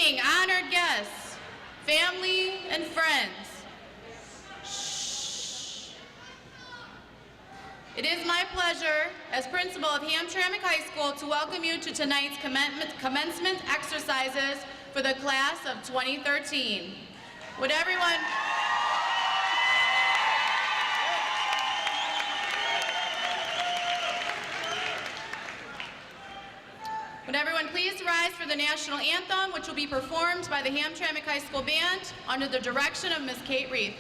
evening, honored guests, family, and friends. Shh. It is my pleasure, as principal of Hamtramck High School, to welcome you to tonight's commencement exercises for the class of 2013. Would everyone please rise for the national anthem, which will be performed by the Hamtramck High School Band under the direction of Ms. Kate Reith.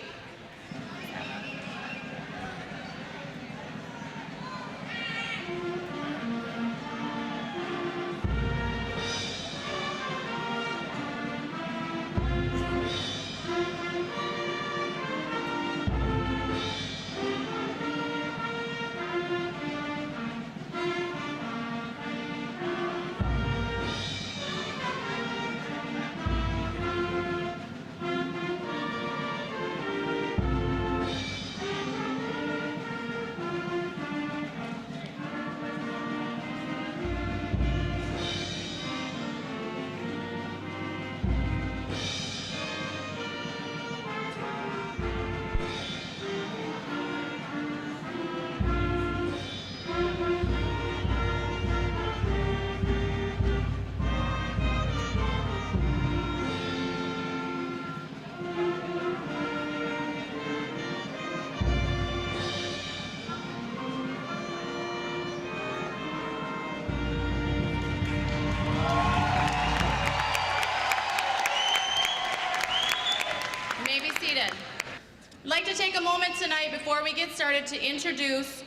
I'd like to take a moment tonight before we get started to introduce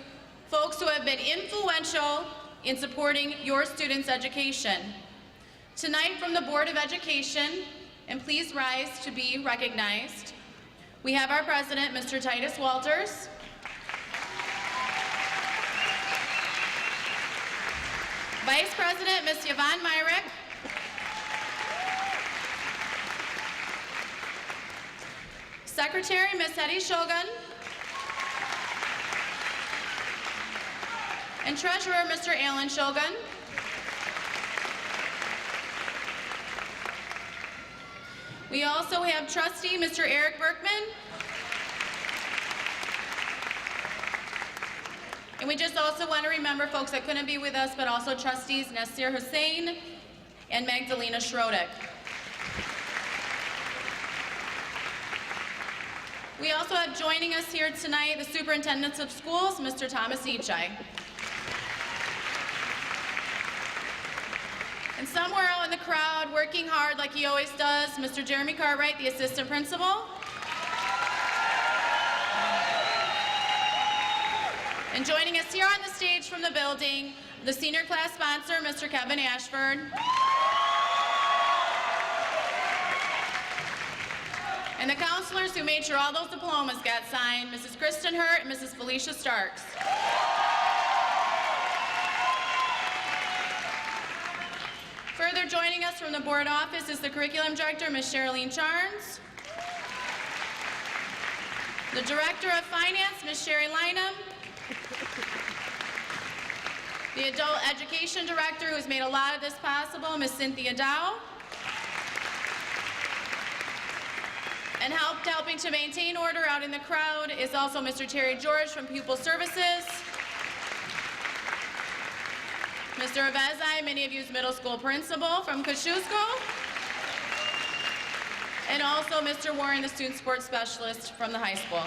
folks who have been influential in supporting your students' education. Tonight from the Board of Education, and please rise to be recognized, we have our President, Mr. Titus Walters, Vice President, Ms. Yvonne Myrick, Secretary, Ms. Hetty Shogun, and Treasurer, Mr. Alan Shogun. We also have Trustee, Mr. Eric Berkman. And we just also want to remember folks that couldn't be with us, but also Trustees Nasir Hussain and Magdalena Schroedick. We also have joining us here tonight the Superintendents of Schools, Mr. Thomas Ichai. And somewhere out in the crowd, working hard like he always does, Mr. Jeremy Cartwright, the Assistant Principal. And joining us here on the stage from the building, the senior class sponsor, Mr. Kevin Ashford. And the counselors who made sure all those diplomas got signed, Mrs. Kristen Hurt and Mrs. Felicia Starks. Further joining us from the board office is the curriculum director, Ms. Sherilyn Charnes. The director of finance, Ms. Sherry Lynham. The adult education director who's made a lot of this possible, Ms. Cynthia Dow. And helping to maintain order out in the crowd is also Mr. Terry George from Pupil Services. Mr. Avezai, many of you's middle school principal from Kosciuszko. And also Mr. Warren, the student sports specialist from the high school.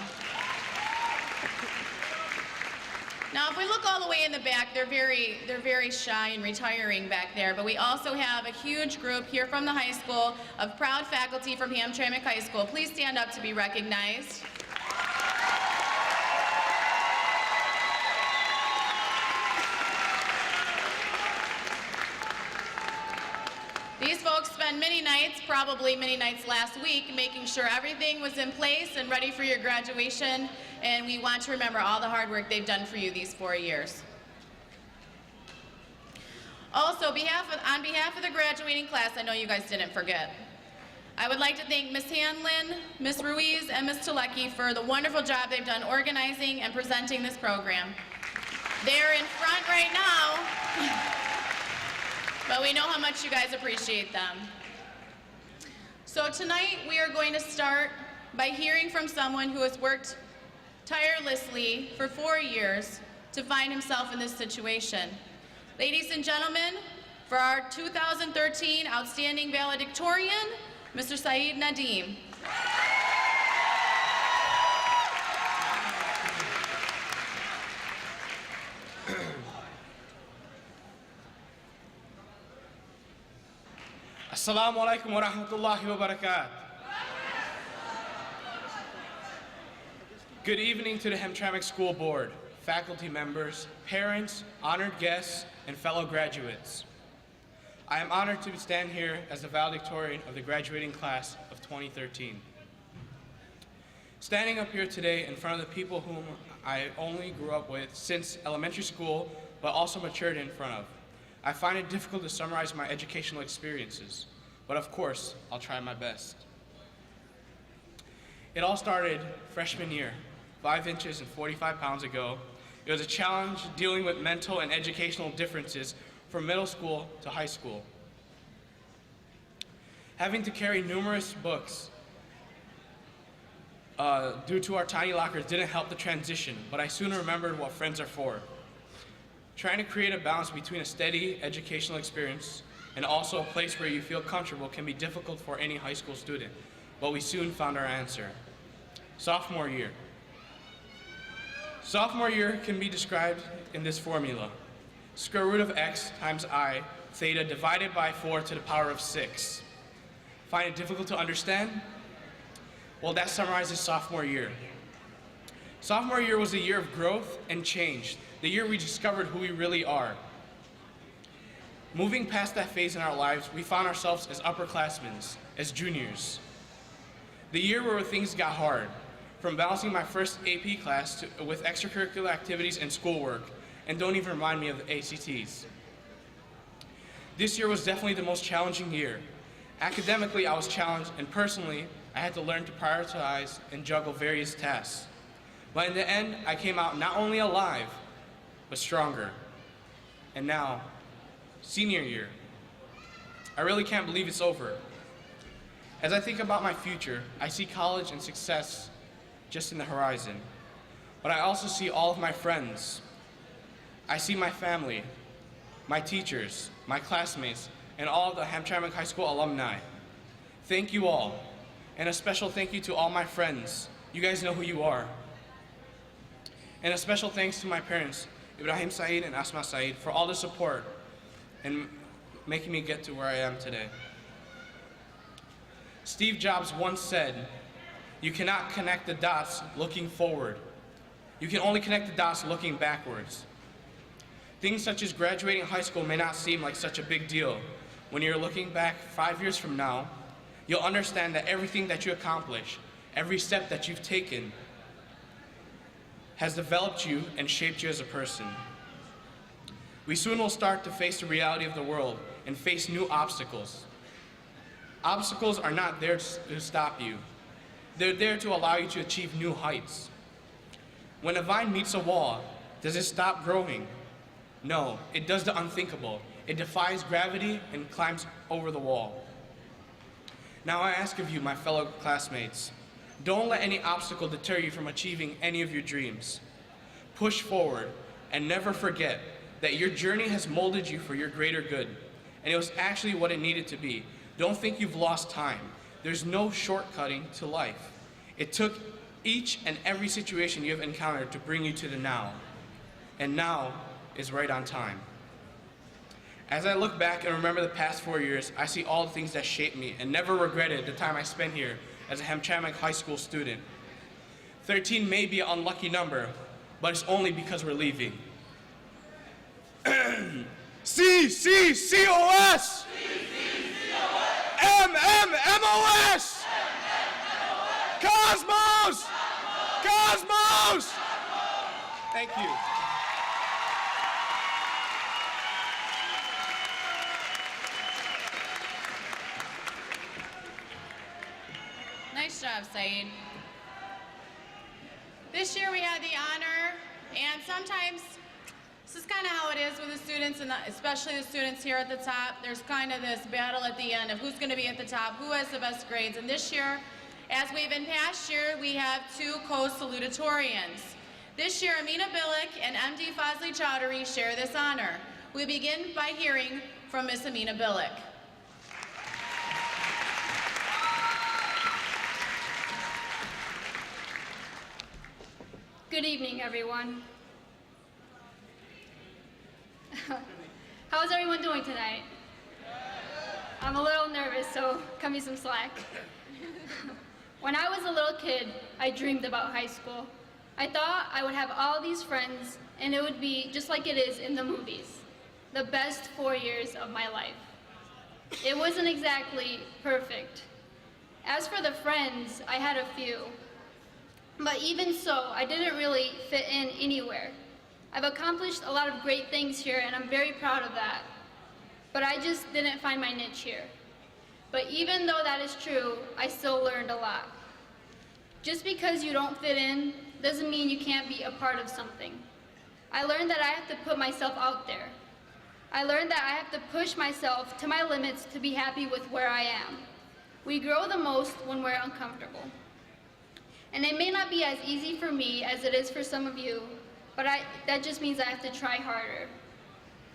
Now, if we look all the way in the back, they're very shy and retiring back there, but we also have a huge group here from the high school of proud faculty from Hamtramck High School. Please stand up to be recognized. These folks spent many nights, probably many nights last week, making sure everything was in place and ready for your graduation, and we want to remember all the hard work they've done for you these 4 years. Also, on behalf of the graduating class, I know you guys didn't forget, I would like to thank Ms. Hanlon, Ms. Ruiz, and Ms. Telecki for the wonderful job they've done organizing and presenting this program. They're in front right now. But we know how much you guys appreciate them. So tonight we are going to start by hearing from someone who has worked tirelessly for 4 years to find himself in this situation. Ladies and gentlemen, for our 2013 Outstanding Valedictorian, Mr. Saeed Nadeem. Assalamu alaikum wa rahmatullahi wa barakatuh. Good evening to the Hamtramck School Board, faculty members, parents, honored guests, and fellow graduates. I am honored to stand here as the valedictorian of the graduating class of 2013. Standing up here today in front of the people whom I only grew up with since elementary school, but also matured in front of, I find it difficult to summarize my educational experiences, but of course, I'll try my best. It all started freshman year, 5 inches and 45 pounds ago. It was a challenge dealing with mental and educational differences from middle school to high school. Having to carry numerous books due to our tiny lockers didn't help the transition, but I soon remembered what friends are for. Trying to create a balance between a steady educational experience and also a place where you feel comfortable can be difficult for any high school student, but we soon found our answer. Sophomore year. Sophomore year can be described in this formula. Square root of x times I, theta divided by 4 to the power of 6. Find it difficult to understand? Well, that summarizes sophomore year. Sophomore year was a year of growth and change, the year we discovered who we really are. Moving past that phase in our lives, we found ourselves as upperclassmen, as juniors. The year where things got hard, from balancing my first AP class with extracurricular activities and schoolwork, and don't even remind me of the ACTs. This year was definitely the most challenging year. Academically, I was challenged, and personally, I had to learn to prioritize and juggle various tasks. But in the end, I came out not only alive, but stronger. And now, senior year. I really can't believe it's over. As I think about my future, I see college and success just in the horizon. But I also see all of my friends. I see my family, my teachers, my classmates, and all of the Hamtramck High School alumni. Thank you all. And a special thank you to all my friends. You guys know who you are. And a special thanks to my parents, Ibrahim Saeed and Asma Saeed, for all the support and making me get to where I am today. Steve Jobs once said, "You cannot connect the dots looking forward. You can only connect the dots looking backwards." Things such as graduating high school may not seem like such a big deal. When you're looking back 5 years from now, you'll understand that everything that you accomplish, every step that you've taken, has developed you and shaped you as a person. We soon will start to face the reality of the world and face new obstacles. Obstacles are not there to stop you. They're there to allow you to achieve new heights. When a vine meets a wall, does it stop growing? No, it does the unthinkable. It defies gravity and climbs over the wall. Now I ask of you, my fellow classmates, don't let any obstacle deter you from achieving any of your dreams. Push forward and never forget that your journey has molded you for your greater good, and it was actually what it needed to be. Don't think you've lost time. There's no shortcutting to life. It took each and every situation you have encountered to bring you to the now, and now is right on time. As I look back and remember the past 4 years, I see all the things that shaped me and never regretted the time I spent here as a Hamtramck High School student. 13 may be an unlucky number, but it's only because we're leaving. C-C-C-O-S! M-M-M-O-S! Cosmos! Cosmos! Thank you. Nice job, Saeed. This year we had the honor and sometimes This is kind of how it is with the students, and especially the students here at the top. There's kind of this battle at the end of who's going to be at the top, who has the best grades. And this year, as we've in past year, we have two co-salutatorians. This year, Amina Billick and MD Fazli Chowdhury share this honor. We begin by hearing from Miss Amina Billick. Good evening, everyone. How's everyone doing tonight? I'm a little nervous, so cut me some slack. When I was a little kid, I dreamed about high school. I thought I would have all these friends, and it would be just like it is in the movies, the best 4 years of my life. It wasn't exactly perfect. As for the friends, I had a few. But even so, I didn't really fit in anywhere. I've accomplished a lot of great things here, and I'm very proud of that. But I just didn't find my niche here. But even though that is true, I still learned a lot. Just because you don't fit in doesn't mean you can't be a part of something. I learned that I have to put myself out there. I learned that I have to push myself to my limits to be happy with where I am. We grow the most when we're uncomfortable. And it may not be as easy for me as it is for some of you, but that just means I have to try harder.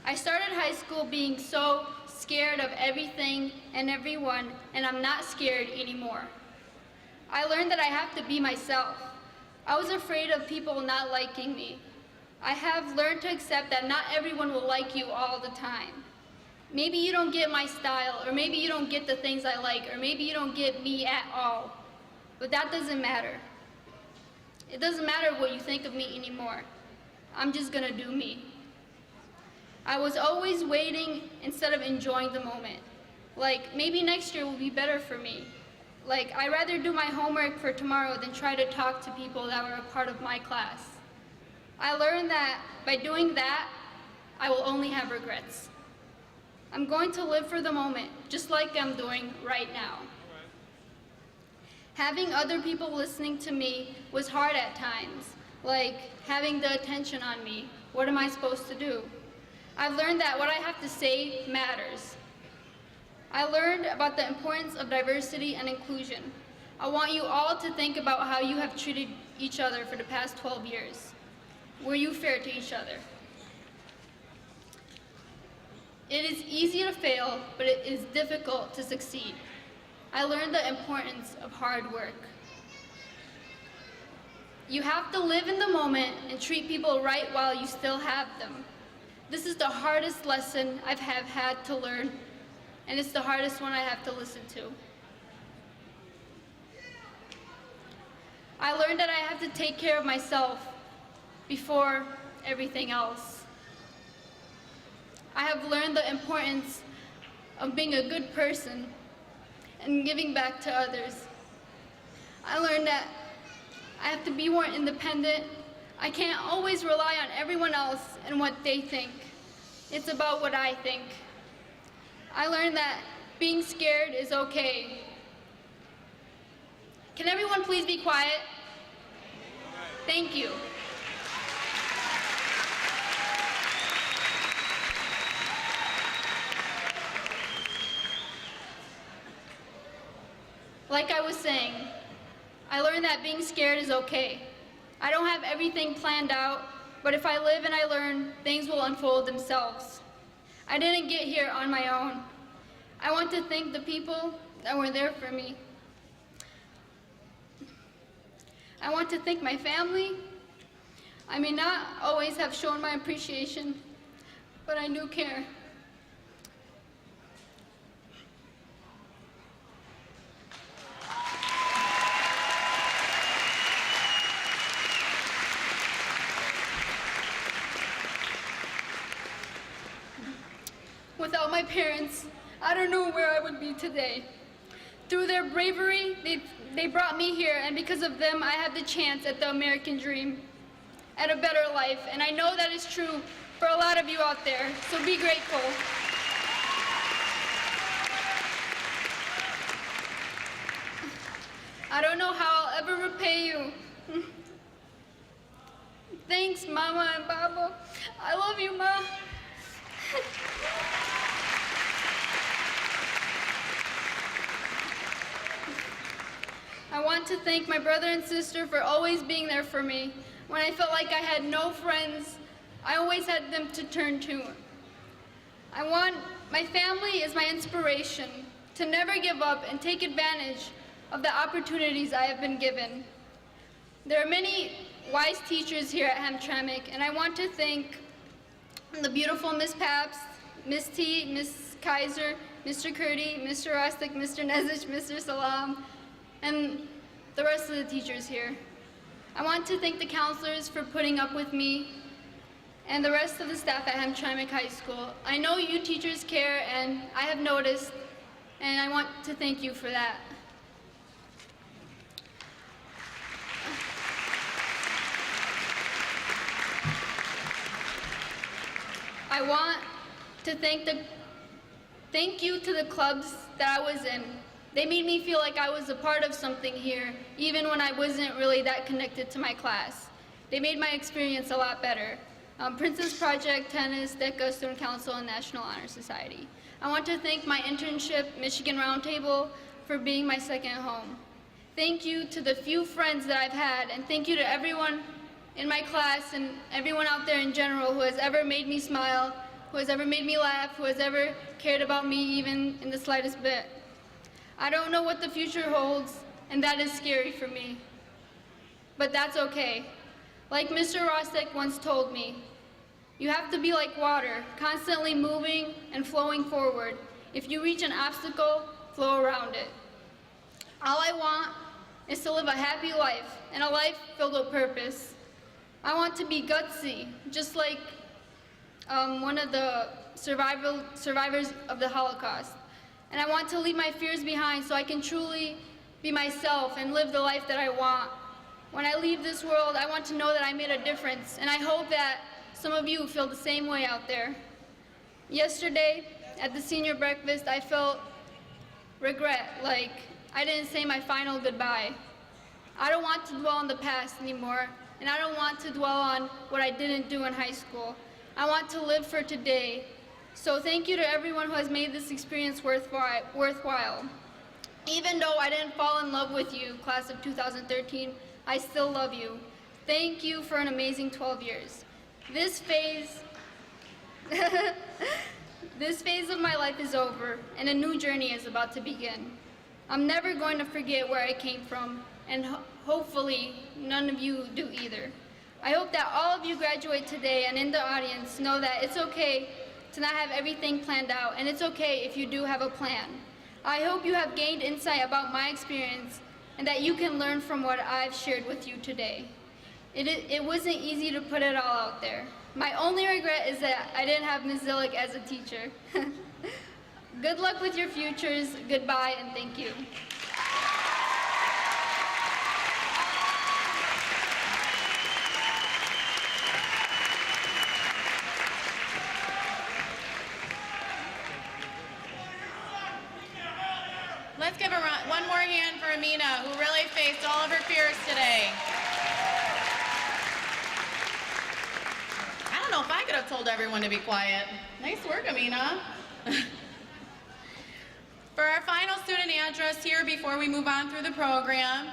I started high school being so scared of everything and everyone, and I'm not scared anymore. I learned that I have to be myself. I was afraid of people not liking me. I have learned to accept that not everyone will like you all the time. Maybe you don't get my style, or maybe you don't get the things I like, or maybe you don't get me at all. But that doesn't matter. It doesn't matter what you think of me anymore. I'm just gonna do me. I was always waiting instead of enjoying the moment. Like, maybe next year will be better for me. Like, I'd rather do my homework for tomorrow than try to talk to people that were a part of my class. I learned that by doing that, I will only have regrets. I'm going to live for the moment, just like I'm doing right now. Having other people listening to me was hard at times, like having the attention on me. What am I supposed to do? I've learned that what I have to say matters. I learned about the importance of diversity and inclusion. I want you all to think about how you have treated each other for the past 12 years. Were you fair to each other? It is easy to fail, but it is difficult to succeed. I learned the importance of hard work. You have to live in the moment and treat people right while you still have them. This is the hardest lesson I have had to learn, and it's the hardest one I have to listen to. I learned that I have to take care of myself before everything else. I have learned the importance of being a good person and giving back to others. I learned that I have to be more independent. I can't always rely on everyone else and what they think. It's about what I think. I learned that being scared is okay. Can everyone please be quiet? Thank you. Like I was saying, I learned that being scared is okay. I don't have everything planned out, but if I live and I learn, things will unfold themselves. I didn't get here on my own. I want to thank the people that were there for me. I want to thank my family. I may not always have shown my appreciation, but I do care. Without my parents, I don't know where I would be today. Through their bravery, they brought me here, and because of them, I had the chance at the American dream, at a better life, and I know that is true for a lot of you out there, so be grateful. I don't know how I'll ever repay you. Thanks, Mama and Papa. I love you, Ma. I want to thank my brother and sister for always being there for me. When I felt like I had no friends, I always had them to turn to. My family is my inspiration to never give up and take advantage of the opportunities I have been given. There are many wise teachers here at Hamtramck, and I want to thank the beautiful Miss Pabst, Miss T, Miss Kaiser, Mr. Kurdi, Mr. Rostic, Mr. Nezic, Mr. Salam, and the rest of the teachers here. I want to thank the counselors for putting up with me and the rest of the staff at Hamtramck High School. I know you teachers care, and I have noticed, and I want to thank you for that. I want to thank you to the clubs that I was in. They made me feel like I was a part of something here, even when I wasn't really that connected to my class. They made my experience a lot better. Princess Project, Tennis, DECA, Student Council, and National Honor Society. I want to thank my internship, Michigan Roundtable, for being my second home. Thank you to the few friends that I've had, and thank you to everyone in my class and everyone out there in general who has ever made me smile, who has ever made me laugh, who has ever cared about me even in the slightest bit. I don't know what the future holds, and that is scary for me. But that's okay. Like Mr. Rostek once told me, you have to be like water, constantly moving and flowing forward. If you reach an obstacle, flow around it. All I want is to live a happy life, and a life filled with purpose. I want to be gutsy, just like one of the survivors of the Holocaust. And I want to leave my fears behind so I can truly be myself and live the life that I want. When I leave this world, I want to know that I made a difference, and I hope that some of you feel the same way out there. Yesterday, at the senior breakfast, I felt regret, like I didn't say my final goodbye. I don't want to dwell on the past anymore, and I don't want to dwell on what I didn't do in high school. I want to live for today. So thank you to everyone who has made this experience worthwhile. Even though I didn't fall in love with you, class of 2013, I still love you. Thank you for an amazing 12 years. This phase of my life is over, and a new journey is about to begin. I'm never going to forget where I came from, and hopefully none of you do either. I hope that all of you graduate today and in the audience know that it's okay to not have everything planned out, and it's okay if you do have a plan. I hope you have gained insight about my experience and that you can learn from what I've shared with you today. It wasn't easy to put it all out there. My only regret is that I didn't have Ms. Zillick as a teacher. Good luck with your futures, goodbye, and thank you. Let's give one more hand for Amina, who really faced all of her fears today. I don't know if I could have told everyone to be quiet. Nice work, Amina. For our final student address here before we move on through the program,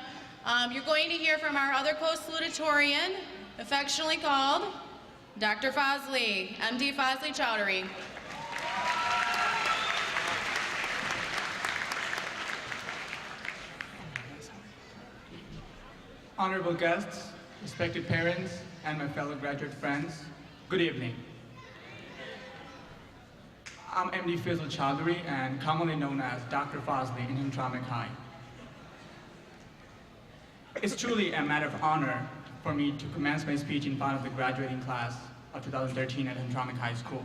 you're going to hear from our other co-salutatorian, affectionately called Dr. Fazli, MD Fazli Chowdhury. Honorable guests, respected parents, and my fellow graduate friends, good evening. I'm MD Fazli Chowdhury, and commonly known as Dr. Fazli in Hamtramck High. It's truly a matter of honor for me to commence my speech in front of the graduating class of 2013 at Hamtramck High School.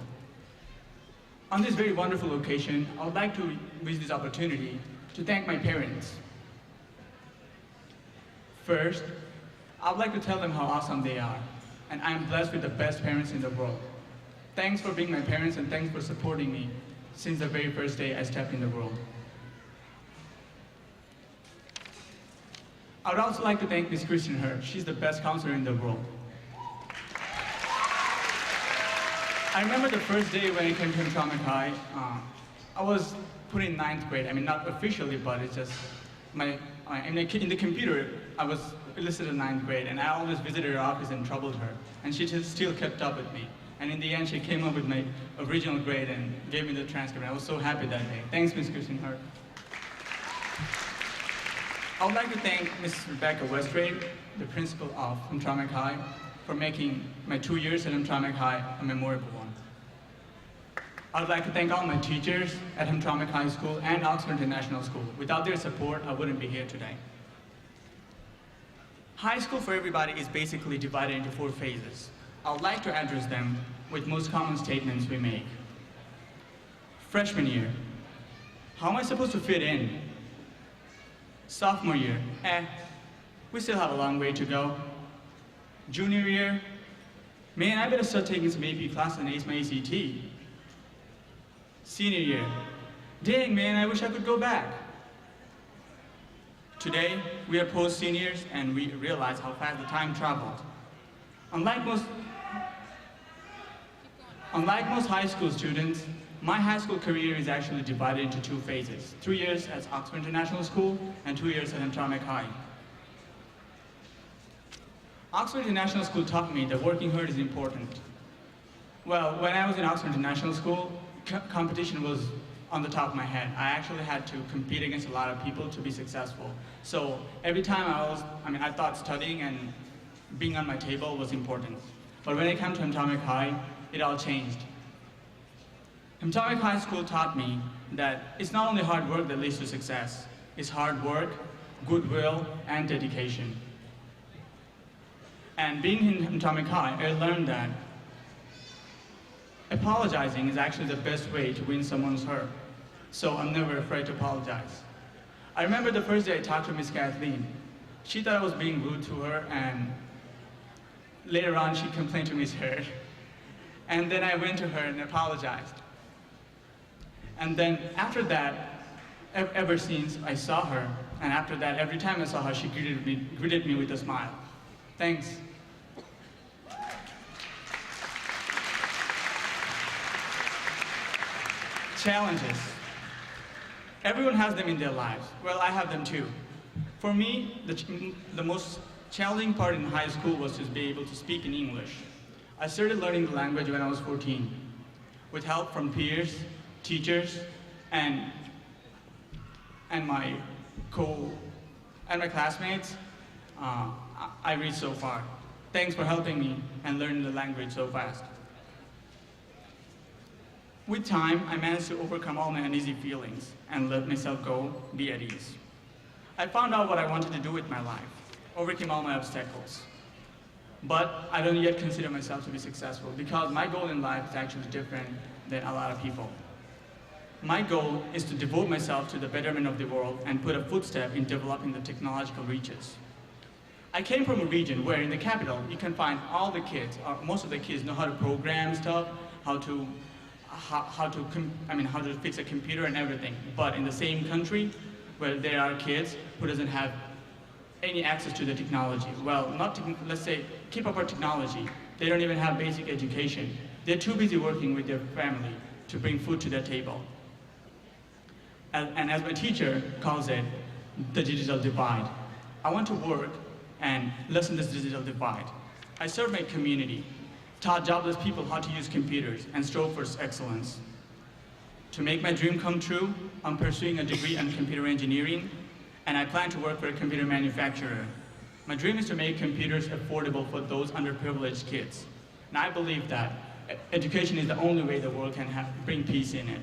On this very wonderful occasion, I would like to use this opportunity to thank my parents. First, I would like to tell them how awesome they are, and I am blessed with the best parents in the world. Thanks for being my parents, and thanks for supporting me since the very first day I stepped in the world. I would also like to thank Ms. Kristen Hurt. She's the best counselor in the world. I remember the first day when I came to Hamtramck High. I was put in 9th grade. I mean, not officially, but it's just in the computer, I was listed in 9th grade, and I always visited her office and troubled her, and she just still kept up with me. And in the end, she came up with my original grade and gave me the transcript. I was so happy that day. Thanks, Ms. Kristen Hart. I would like to thank Ms. Rebecca Westrade, the principal of Hamtramck High, for making my 2 years at Hamtramck High a memorable one. I would like to thank all my teachers at Hamtramck High School and Oxford International School. Without their support, I wouldn't be here today. High school for everybody is basically divided into 4 phases. I would like to address them with most common statements we make. Freshman year, how am I supposed to fit in? Sophomore year, we still have a long way to go. Junior year, man, I better start taking some AP classes and ace my ACT. Senior year, dang man, I wish I could go back. Today, we are post-seniors and we realize how fast the time traveled. Unlike most high school students, my high school career is actually divided into 2 phases. 3 years at Oxford International School and 2 years at Hamtramck High. Oxford International School taught me that working hard is important. Well, when I was in Oxford International School, competition was on the top of my head. I actually had to compete against a lot of people to be successful. So every time I thought studying and being on my table was important. But when it came to Hamtramck High, it all changed. Hamtramck High School taught me that it's not only hard work that leads to success, it's hard work, goodwill, and dedication. And being in Hamtramck High, I learned that apologizing is actually the best way to win someone's heart. So I'm never afraid to apologize. I remember the first day I talked to Miss Kathleen. She thought I was being rude to her, and later on she complained to Miss Hurd. And then I went to her and apologized. And then after that, ever since I saw her, and after that, every time I saw her, she greeted me with a smile. Thanks. Challenges. Everyone has them in their lives. Well, I have them too. For me, the most challenging part in high school was to be able to speak in English. I started learning the language when I was 14, with help from peers, teachers, and my classmates. I reached so far. Thanks for helping me and learning the language so fast. With time, I managed to overcome all my uneasy feelings and let myself go, be at ease. I found out what I wanted to do with my life, overcame all my obstacles. But I don't yet consider myself to be successful because my goal in life is actually different than a lot of people. My goal is to devote myself to the betterment of the world and put a footstep in developing the technological reaches. I came from a region where in the capital, you can find all the kids, or most of the kids know how to program stuff, how to fix a computer and everything. But in the same country, where there are kids who doesn't have any access to the technology. Well, let's say, keep up our technology. They don't even have basic education. They're too busy working with their family to bring food to their table. And as my teacher calls it, the digital divide. I want to work and lessen this digital divide. I serve my community, taught jobless people how to use computers, and strove for excellence. To make my dream come true, I'm pursuing a degree in computer engineering, and I plan to work for a computer manufacturer. My dream is to make computers affordable for those underprivileged kids. And I believe that education is the only way the world can bring peace in it.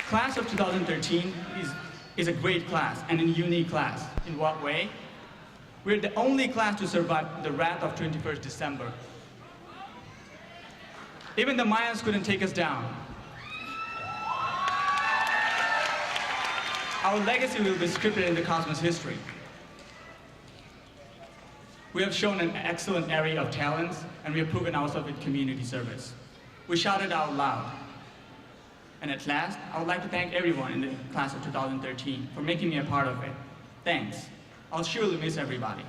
Class of 2013 is a great class and a unique class. In what way? We're the only class to survive the wrath of 21st December. Even the Mayans couldn't take us down. Our legacy will be scripted in the cosmos history. We have shown an excellent array of talents, and we have proven ourselves with community service. We shouted out loud. And at last, I would like to thank everyone in the class of 2013 for making me a part of it. Thanks. I'll surely miss everybody.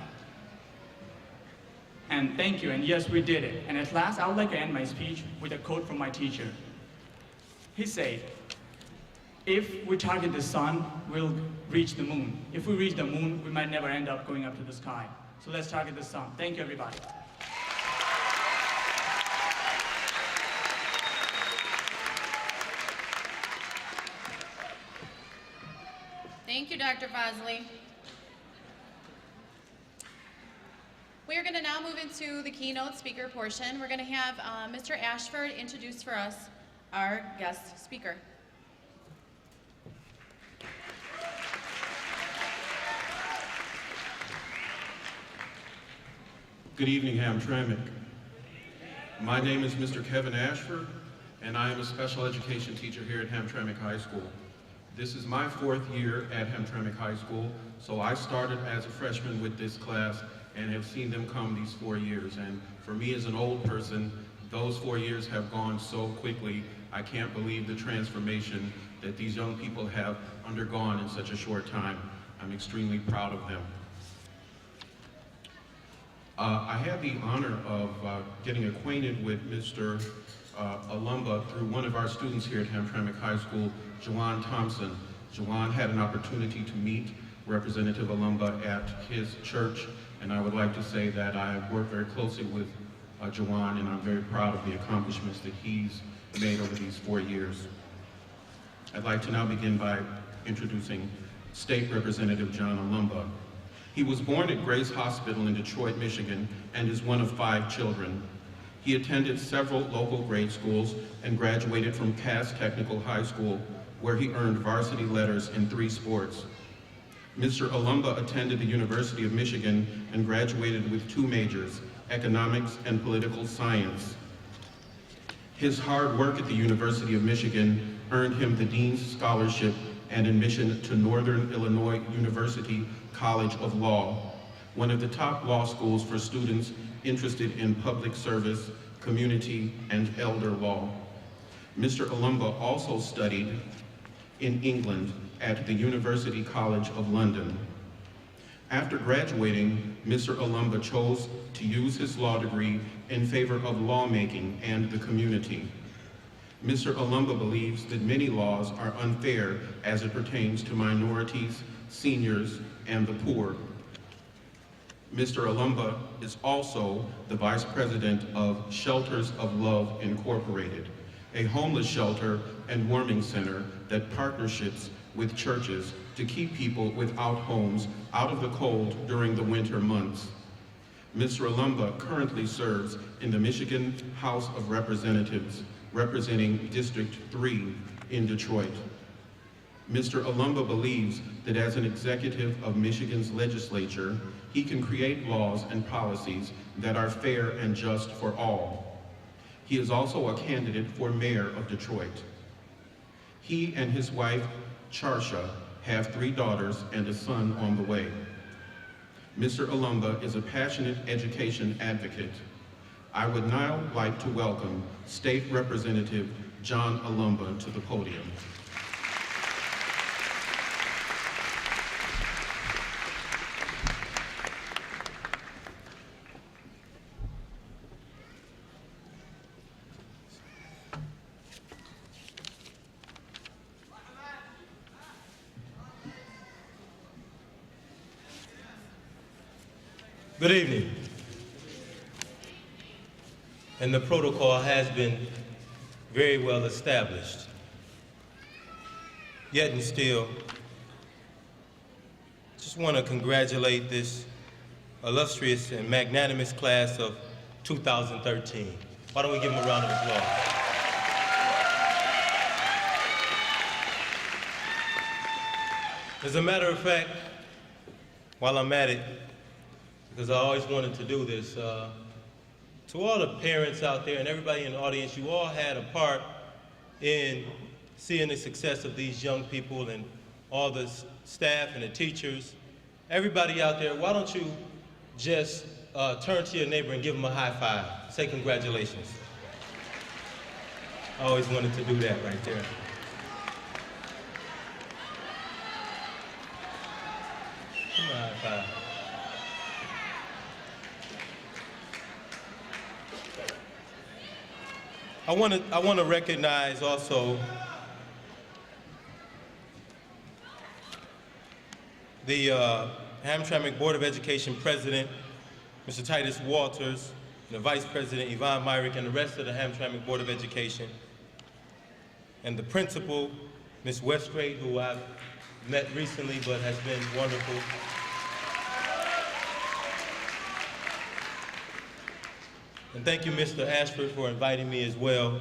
And thank you, and yes, we did it. And at last, I would like to end my speech with a quote from my teacher. He said, if we target the sun, we'll reach the moon. If we reach the moon, we might never end up going up to the sky. So let's target the sun. Thank you, everybody. Thank you, Dr. Fosley. We are going to now move into the keynote speaker portion. We're going to have Mr. Ashford introduce for us our guest speaker. Good evening, Hamtramck. My name is Mr. Kevin Ashford, and I am a special education teacher here at Hamtramck High School. This is my 4th year at Hamtramck High School, so I started as a freshman with this class and have seen them come these 4 years. And for me as an old person, those 4 years have gone so quickly. I can't believe the transformation that these young people have undergone in such a short time. I'm extremely proud of them. I had the honor of getting acquainted with Mr. Alumba through one of our students here at Hamtramck High School, Jawan Thompson. Jawan had an opportunity to meet Representative Alumba at his church, and I would like to say that I have worked very closely with Jawan, and I'm very proud of the accomplishments that he's made over these 4 years. I'd like to now begin by introducing State Representative John Alumba. He was born at Grace Hospital in Detroit, Michigan, and is one of 5 children. He attended several local grade schools and graduated from Cass Technical High School, where he earned varsity letters in 3 sports. Mr. Alumba attended the University of Michigan and graduated with 2 majors, economics and political science. His hard work at the University of Michigan earned him the Dean's Scholarship and admission to Northern Illinois University College of Law, one of the top law schools for students interested in public service, community, and elder law. Mr. Alumba also studied in England at the University College of London. After graduating, Mr. Alumba chose to use his law degree in favor of lawmaking and the community. Mr. Alumba believes that many laws are unfair as it pertains to minorities, seniors, and the poor. Mr. Alumba is also the Vice President of Shelters of Love Incorporated, a homeless shelter and warming center that partnerships with churches to keep people without homes out of the cold during the winter months. Mr. Alumba currently serves in the Michigan House of Representatives, representing District 3 in Detroit. Mr. Alumba believes that as an executive of Michigan's legislature, he can create laws and policies that are fair and just for all. He is also a candidate for mayor of Detroit. He and his wife, Charsha, have 3 daughters and a son on the way. Mr. Alumba is a passionate education advocate. I would now like to welcome State Representative John Alumba to the podium. Good evening. And the protocol has been very well established. Yet and still, just want to congratulate this illustrious and magnanimous class of 2013. Why don't we give them a round of applause? As a matter of fact, while I'm at it, because I always wanted to do this, to all the parents out there and everybody in the audience, you all had a part in seeing the success of these young people and all the staff and the teachers. Everybody out there, why don't you just turn to your neighbor and give them a high five. Say congratulations. I always wanted to do that right there. Come on, high five. I want to recognize also the Hamtramck Board of Education President, Mr. Titus Walters, and the Vice President, Yvonne Myrick, and the rest of the Hamtramck Board of Education, and the principal, Ms. Weststraight, who I've met recently but has been wonderful. And thank you, Mr. Ashford, for inviting me as well.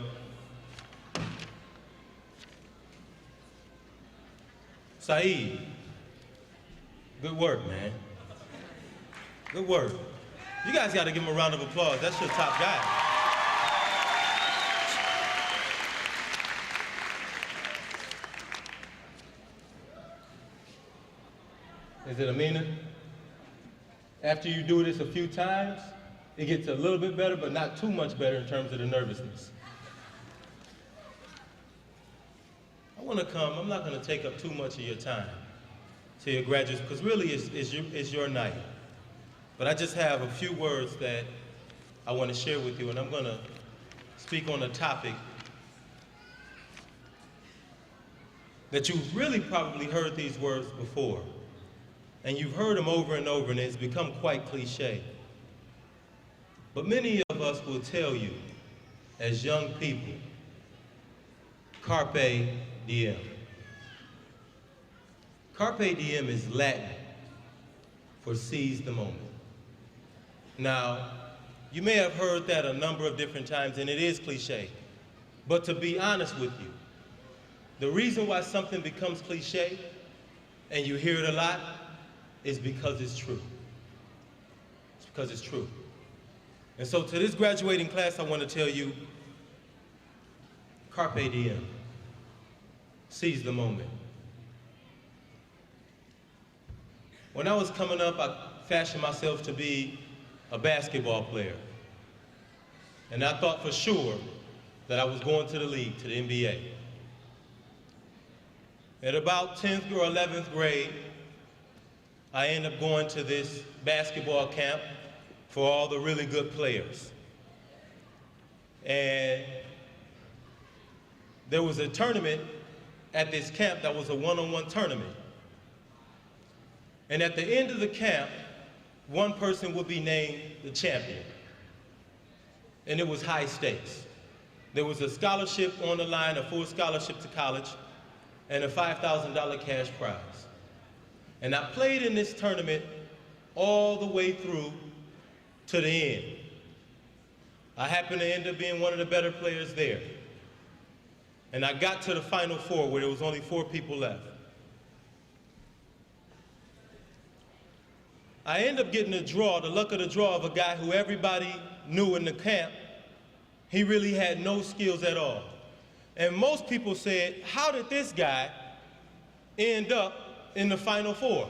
Saeed, good work, man. Good work. You guys got to give him a round of applause. That's your top guy. Is it Amina? After you do this a few times, it gets a little bit better, but not too much better in terms of the nervousness. I want to come. I'm not going to take up too much of your time to your graduates, because really it's your night. But I just have a few words that I want to share with you, and I'm going to speak on a topic that you've really probably heard these words before, and you've heard them over and over, and it's become quite cliche. But many of us will tell you, as young people, carpe diem. Carpe diem is Latin for seize the moment. Now, you may have heard that a number of different times, and it is cliche. But to be honest with you, the reason why something becomes cliche, and you hear it a lot, is because it's true. It's because it's true. And so to this graduating class, I want to tell you, carpe diem, seize the moment. When I was coming up, I fashioned myself to be a basketball player. And I thought for sure that I was going to the league, to the NBA. At about 10th or 11th grade, I ended up going to this basketball camp for all the really good players. And there was a tournament at this camp that was a one-on-one tournament. And at the end of the camp, one person would be named the champion. And it was high stakes. There was a scholarship on the line, a full scholarship to college, and a $5,000 cash prize. And I played in this tournament all the way through to the end. I happened to end up being one of the better players there. And I got to the Final Four where there was only 4 people left. I ended up getting the luck of the draw of a guy who everybody knew in the camp. He really had no skills at all. And most people said, how did this guy end up in the Final Four?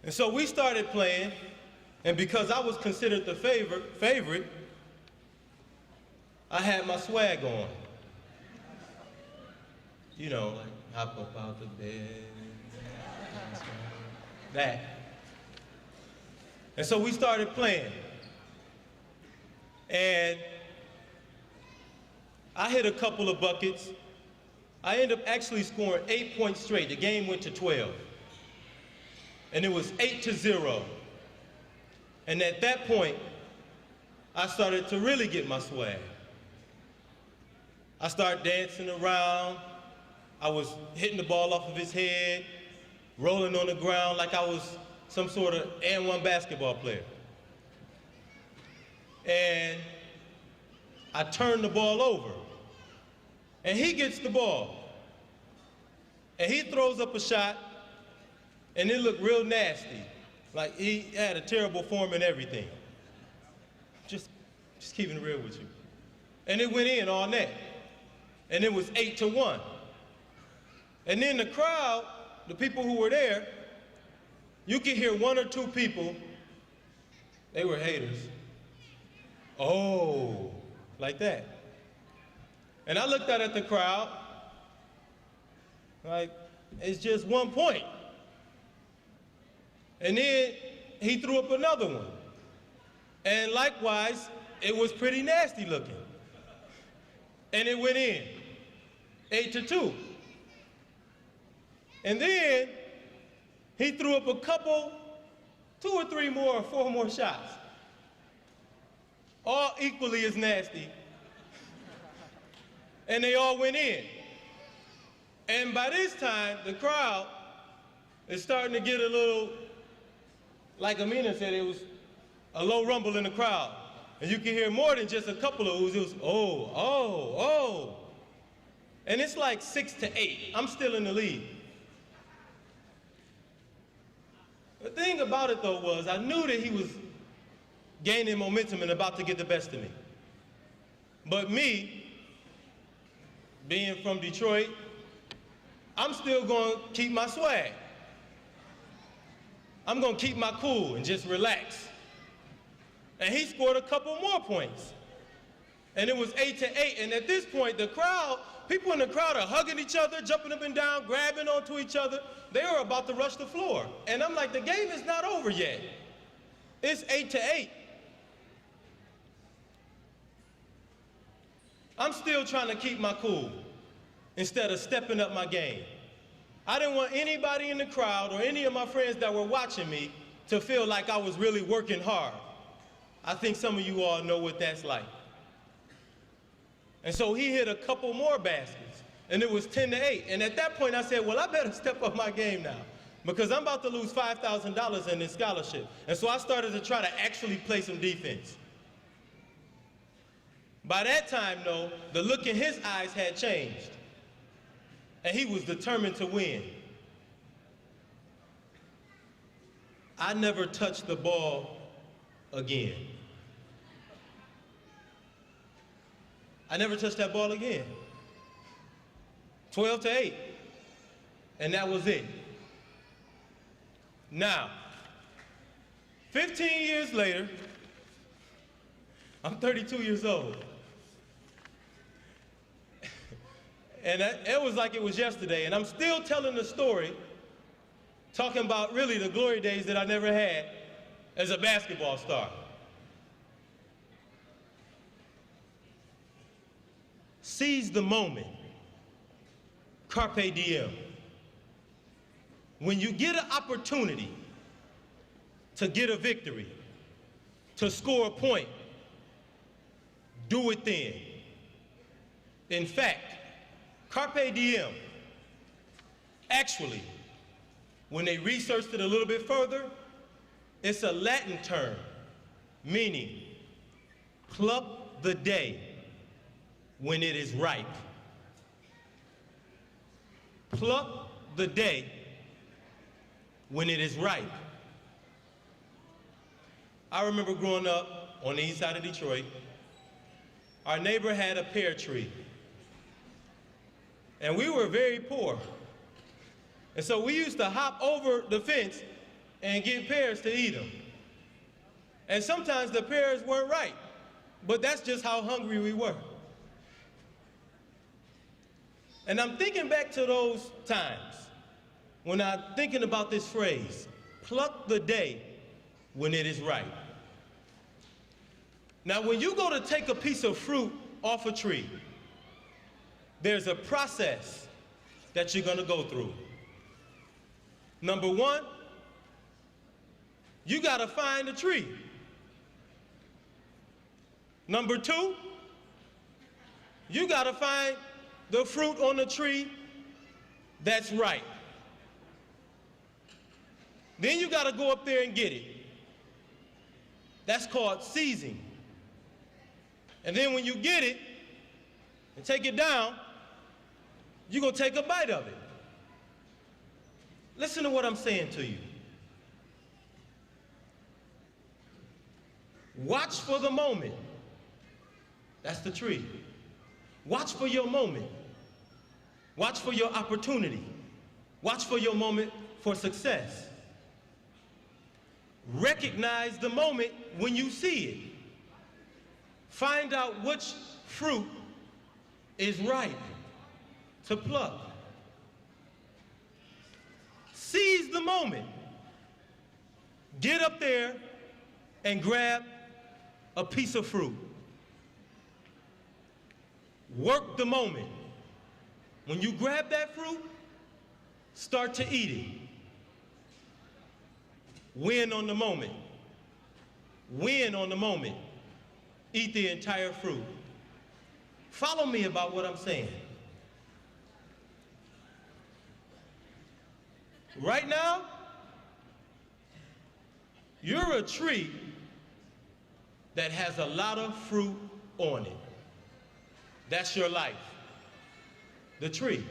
And so we started playing, and because I was considered the favorite, I had my swag on. You know, like hop up out the bed, that. And so we started playing. And I hit a couple of buckets. I ended up actually scoring 8 points straight. The game went to 12. And it was 8-0. And at that point, I started to really get my swag. I started dancing around. I was hitting the ball off of his head, rolling on the ground like I was some sort of N1 basketball player. And I turned the ball over. And he gets the ball. And he throws up a shot, and it looked real nasty. Like he had a terrible form and everything. Just keeping it real with you. And it went in all net. And it was 8-1. And then the crowd, the people who were there, you could hear 1 or 2 people, they were haters. Oh, like that. And I looked out at the crowd, like, it's just 1 point. And then he threw up another one. And likewise, it was pretty nasty looking. And it went in, 8-2. And then he threw up a couple, 2 or 3 more or 4 more shots, all equally as nasty. And they all went in. And by this time, the crowd is starting to get a little, like Amina said, it was a low rumble in the crowd. And you can hear more than just a couple of oohs. It was, oh, oh, oh. And it's like 6-8. I'm still in the lead. The thing about it, though, was I knew that he was gaining momentum and about to get the best of me. But me, being from Detroit, I'm still going to keep my swag. I'm going to keep my cool and just relax. And he scored a couple more points. And it was 8-8. And at this point, the crowd, people in the crowd are hugging each other, jumping up and down, grabbing onto each other. They were about to rush the floor. And I'm like, the game is not over yet. It's 8-8. I'm still trying to keep my cool instead of stepping up my game. I didn't want anybody in the crowd or any of my friends that were watching me to feel like I was really working hard. I think some of you all know what that's like. And so he hit a couple more baskets, and it was 10-8. And at that point, I said, well, I better step up my game now, because I'm about to lose $5,000 in this scholarship. And so I started to try to actually play some defense. By that time, though, the look in his eyes had changed, and he was determined to win. I never touched the ball again. I never touched that ball again. 12-8, and that was it. Now, 15 years later, I'm 32 years old. And it was like it was yesterday, and I'm still telling the story, talking about really the glory days that I never had as a basketball star. Seize the moment. Carpe diem. When you get an opportunity to get a victory, to score a point, do it then. In fact, carpe diem, actually, when they researched it a little bit further, it's a Latin term, meaning pluck the day when it is ripe. Pluck the day when it is ripe. I remember growing up on the east side of Detroit, our neighbor had a pear tree. And we were very poor. And so we used to hop over the fence and get pears to eat them. And sometimes the pears weren't ripe, but that's just how hungry we were. And I'm thinking back to those times when I'm thinking about this phrase, pluck the day when it is ripe. Now, when you go to take a piece of fruit off a tree, there's a process that you're going to go through. Number one, you got to find the tree. Number two, you got to find the fruit on the tree that's ripe. Then you got to go up there and get it. That's called seizing. And then when you get it and take it down, you're going to take a bite of it. Listen to what I'm saying to you. Watch for the moment. That's the tree. Watch for your moment. Watch for your opportunity. Watch for your moment for success. Recognize the moment when you see it. Find out which fruit is ripe to pluck. Seize the moment. get up there and grab a piece of fruit. Work the moment. When you grab that fruit, start to eat it. Win on the moment. Win on the moment. Eat the entire fruit. Follow me about what I'm saying. Right now, you're a tree that has a lot of fruit on it. That's your life. The tree.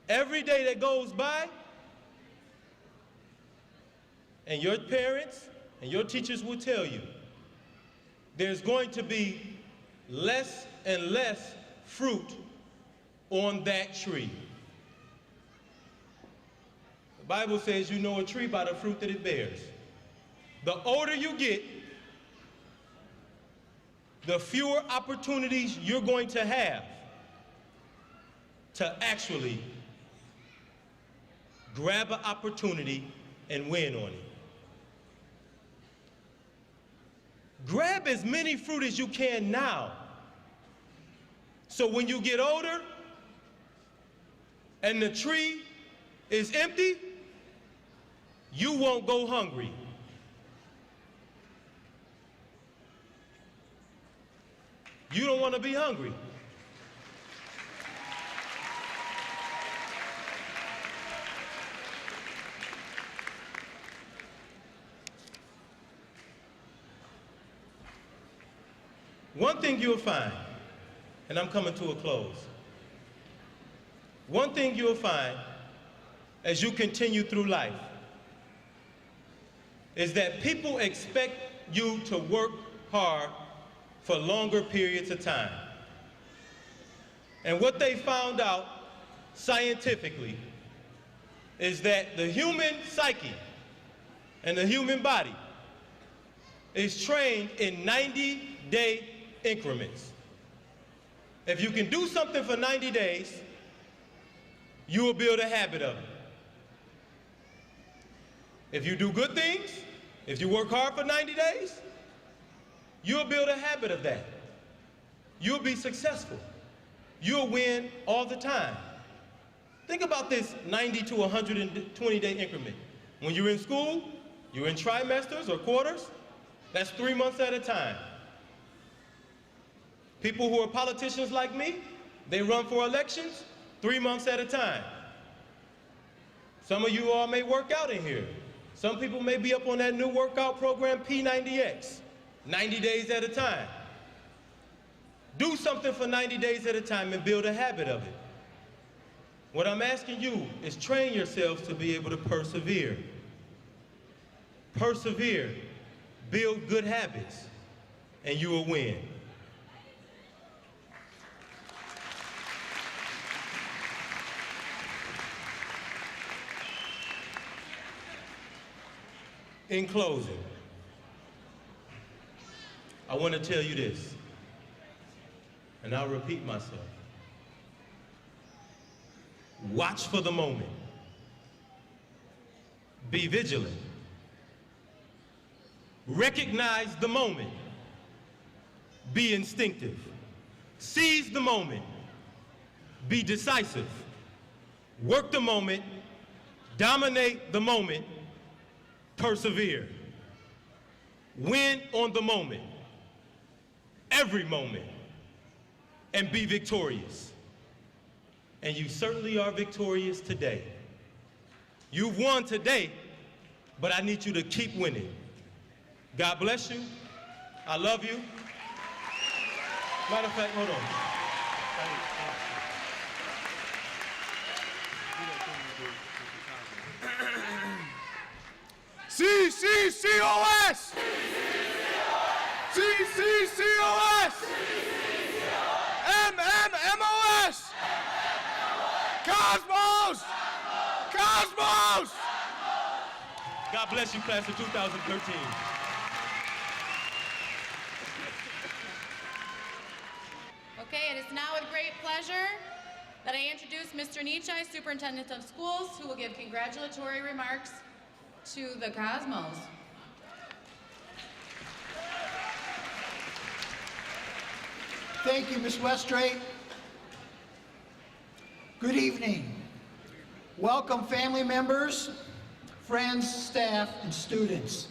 Every day that goes by, and your parents and your teachers will tell you, there's going to be less and less fruit on that tree. The Bible says you know a tree by the fruit that it bears. The older you get, the fewer opportunities you're going to have to actually grab an opportunity and win on it. Grab as many fruit as you can now, so when you get older and the tree is empty, you won't go hungry. You don't want to be hungry. One thing you'll find, and I'm coming to a close. One thing you'll find as you continue through life is that people expect you to work hard for longer periods of time. And what they found out scientifically is that the human psyche and the human body is trained in 90-day increments. If you can do something for 90 days, you will build a habit of it. If you do good things, if you work hard for 90 days, you'll build a habit of that. You'll be successful. You'll win all the time. Think about this 90 to 120-day increment. When you're in school, you're in trimesters or quarters. That's 3 months at a time. People who are politicians like me, they run for elections 3 months at a time. Some of you all may work out in here. Some people may be up on that new workout program, P90X, 90 days at a time. Do something for 90 days at a time and build a habit of it. What I'm asking you is train yourselves to be able to persevere. Persevere, build good habits, and you will win. In closing, I want to tell you this, and I'll repeat myself. Watch for the moment. Be vigilant. Recognize the moment. Be instinctive. Seize the moment. Be decisive. Work the moment. Dominate the moment. Persevere. Win on the moment. Every moment. And be victorious. And you certainly are victorious today. You've won today, but I need you to keep winning. God bless you. I love you. Matter of fact, hold on. CCCOS! CCCOS! MMMOS! Cosmos! Cosmos! God bless you, class of 2013. Okay, it is now with great pleasure that I introduce Mr. Nichai, Superintendent of Schools, who will give congratulatory remarks to the Cosmos. Thank you, Ms. Westrate. Good evening. Welcome, family members, friends, staff, and students.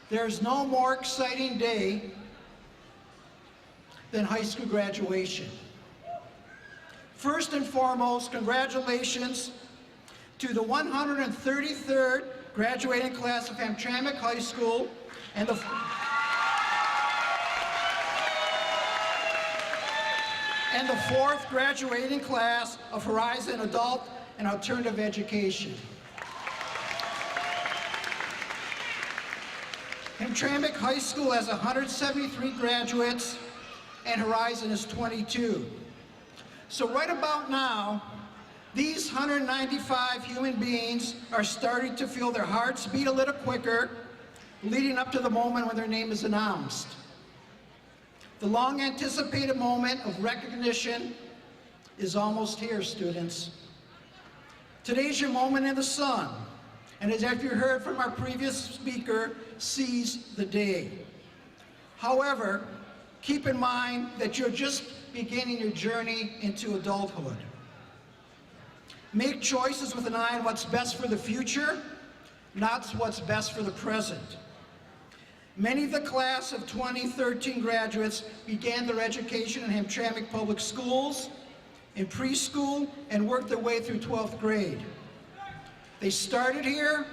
There's no more exciting day than high school graduation. First and foremost, congratulations to the 133rd graduating class of Hamtramck High School and the fourth graduating class of Horizon Adult and Alternative Education. Hamtramck High School has 173 graduates and Horizon is 22. So right about now, these 195 human beings are starting to feel their hearts beat a little quicker, leading up to the moment when their name is announced. The long-anticipated moment of recognition is almost here, students. Today's your moment in the sun, and as you heard from our previous speaker, seize the day. However, keep in mind that you're just beginning your journey into adulthood. Make choices with an eye on what's best for the future, not what's best for the present. Many of the class of 2013 graduates began their education in Hamtramck Public Schools, in preschool, and worked their way through 12th grade. They started here,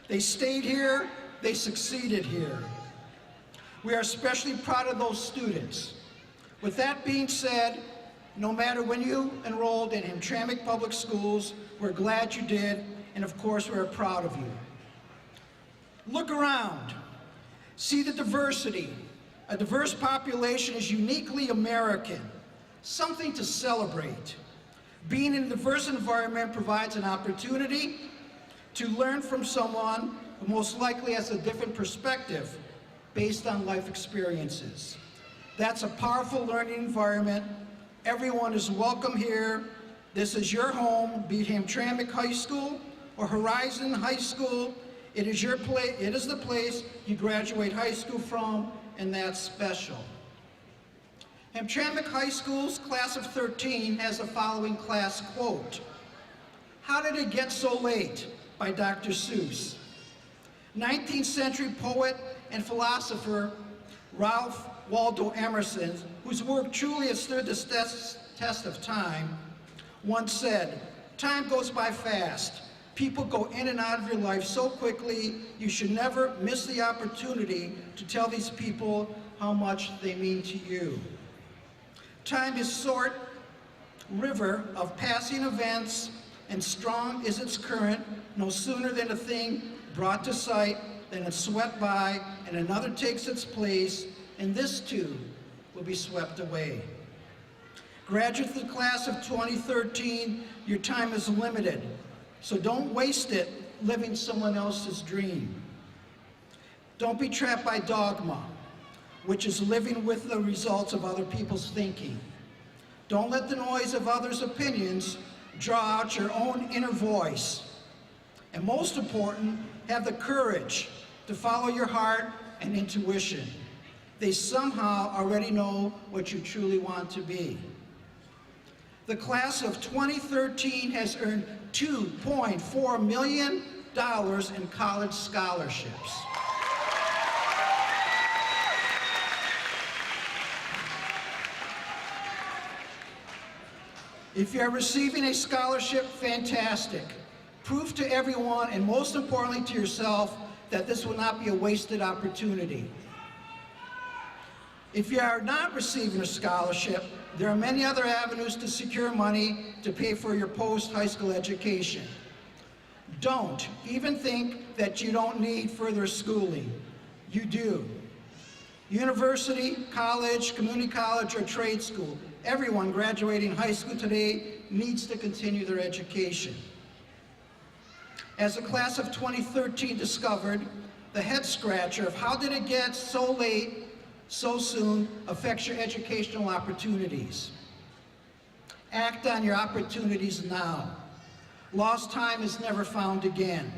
they stayed here, they succeeded here. We are especially proud of those students. With that being said, no matter when you enrolled in Hamtramck Public Schools, we're glad you did, and of course we're proud of you. Look around. See the diversity. A diverse population is uniquely American, something to celebrate. Being in a diverse environment provides an opportunity to learn from someone who most likely has a different perspective based on life experiences. That's a powerful learning environment. Everyone is welcome here. This is your home, be it Hamtramck High School or Horizon High School. It is your place, it is the place you graduate high school from, and that's special. Hamtramck High School's class of 13 has the following class quote: "How did it get so late?" by Dr. Seuss. 19th century poet and philosopher Ralph Waldo Emerson, whose work truly has stood the test of time, once said, "Time goes by fast. People go in and out of your life so quickly, you should never miss the opportunity to tell these people how much they mean to you." Time is short river of passing events, and strong is its current, no sooner than a thing brought to sight than it's swept by, and another takes its place, and this too will be swept away. Graduates of the class of 2013, your time is limited, so don't waste it living someone else's dream. Don't be trapped by dogma, which is living with the results of other people's thinking. Don't let the noise of others' opinions draw out your own inner voice. And most important, have the courage to follow your heart and intuition. They somehow already know what you truly want to be. The class of 2013 has earned $2.4 million in college scholarships. If you're receiving a scholarship, fantastic. Prove to everyone, and most importantly to yourself, that this will not be a wasted opportunity. If you are not receiving a scholarship, there are many other avenues to secure money to pay for your post-high school education. Don't even think that you don't need further schooling. You do. University, college, community college, or trade school, everyone graduating high school today needs to continue their education. As the class of 2013 discovered, the head-scratcher of how did it get so late, so soon, affects your educational opportunities. Act on your opportunities now. Lost time is never found again.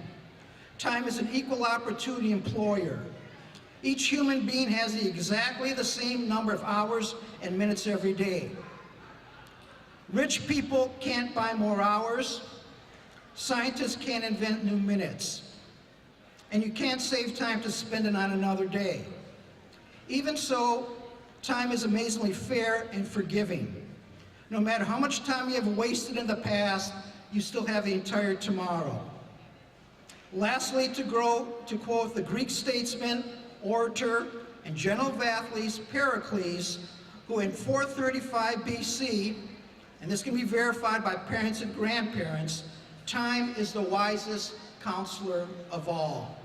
Time is an equal opportunity employer. Each human being has exactly the same number of hours and minutes every day. Rich people can't buy more hours. Scientists can't invent new minutes. And you can't save time to spend it on another day. Even so, time is amazingly fair and forgiving. No matter how much time you have wasted in the past, you still have the entire tomorrow. Lastly, to quote the Greek statesman, orator, and general of athletes, Pericles, who in 435 BC, and this can be verified by parents and grandparents, time is the wisest counselor of all.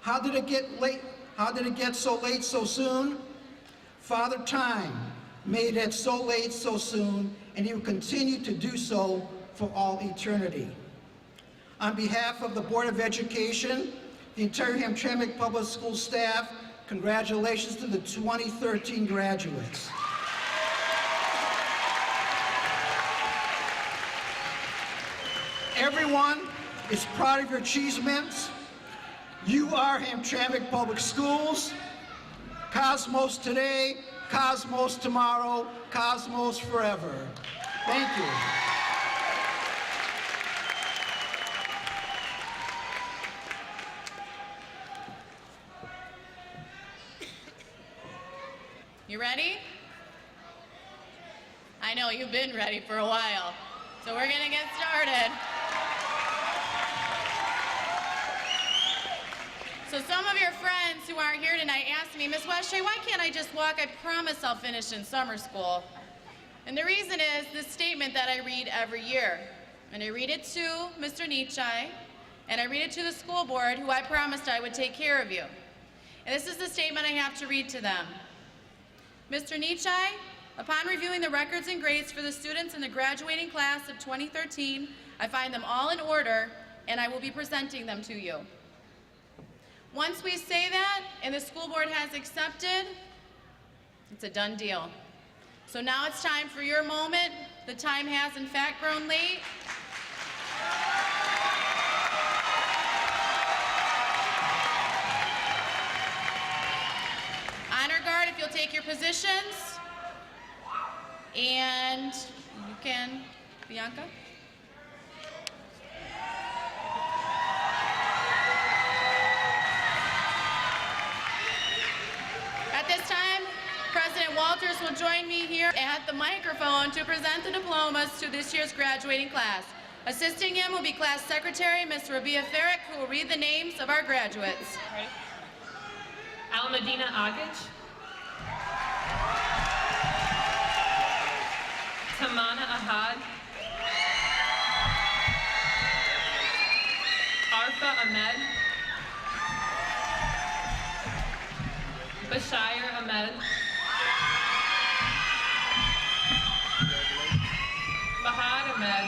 How did it get late? How did it get so late so soon? Father Time made it so late so soon, and he will continue to do so for all eternity. On behalf of the Board of Education, the entire Hamtramck Public School staff, congratulations to the 2013 graduates. Everyone is proud of your achievements. You are Hamtramck Public Schools. Cosmos today, Cosmos tomorrow, Cosmos forever. Thank you. You ready? I know you've been ready for a while, so we're gonna get started. So some of your friends who aren't here tonight asked me, Miss Westray, why can't I just walk? I promise I'll finish in summer school. And the reason is this statement that I read every year. And I read it to Mr. Nietzsche, and I read it to the school board, who I promised I would take care of you. And this is the statement I have to read to them. Mr. Nietzsche, upon reviewing the records and grades for the students in the graduating class of 2013, I find them all in order, and I will be presenting them to you. Once we say that, and the school board has accepted, it's a done deal. So now it's time for your moment. The time has, in fact, grown late. Honor Guard, if you'll take your positions. And you can, Bianca. At this time, President Walters will join me here at the microphone to present the diplomas to this year's graduating class. Assisting him will be Class Secretary, Ms. Rabia Farrick, who will read the names of our graduates. Almadina Agic, Tamana Ahad, Arfa Ahmed, Bashir Ahmed, Bahad Ahmed,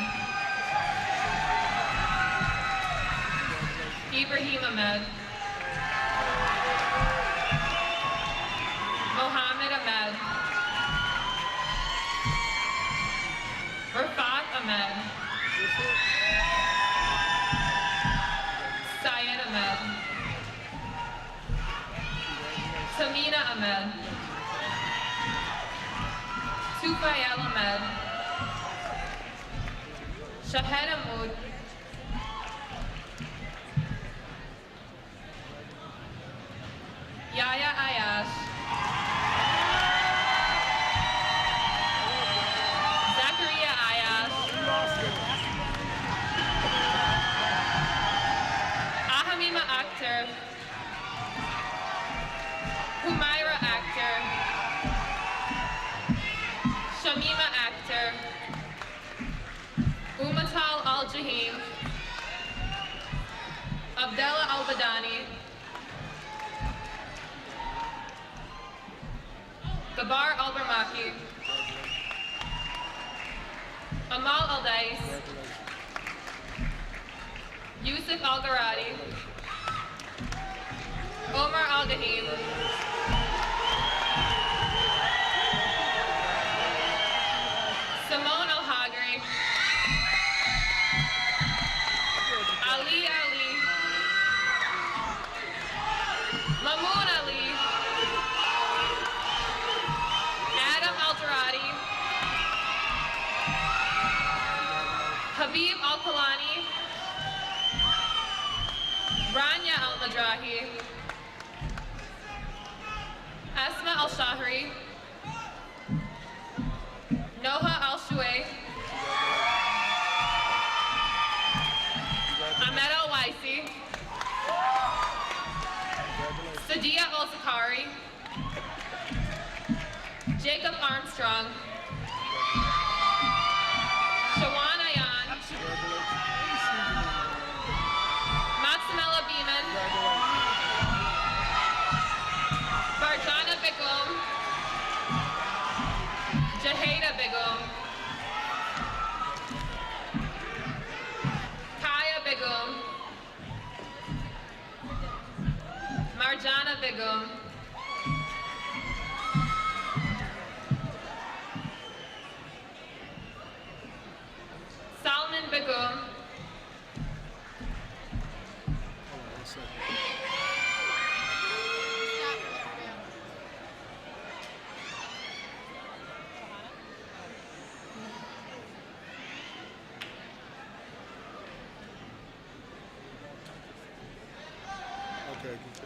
Ibrahim Ahmed, Mohammed Ahmed, Rafat Ahmed, Syed Ahmed, Tamina Ahmed, Tufail Ahmed, Shahed Ahmoud, Yaya Ayash, Zachariah Ayash, Ahamima Akhtar, Humaira Akhtar, Shamima Akhtar, Umatal Al-Jahim, Abdallah Al-Badani, Gabar Al-Barmaki, Amal Al-Dais, Yusuf Al-Gharadi, Omar Al-Gahim, Simone Mamoon Ali, Adam Aldarati, Habib Al-Kalani, Rania Al-Madrahi, Asma Al-Shahri, Noha Al-Shuay, Ahmed Al-Waisi, Sadia Al-Zakari, Jacob Armstrong, Shawan Ayan, Maximella Beeman, Farjana Begum, Jaheda Begum, Kaya Begum, Marjana Begum, Salman Begum,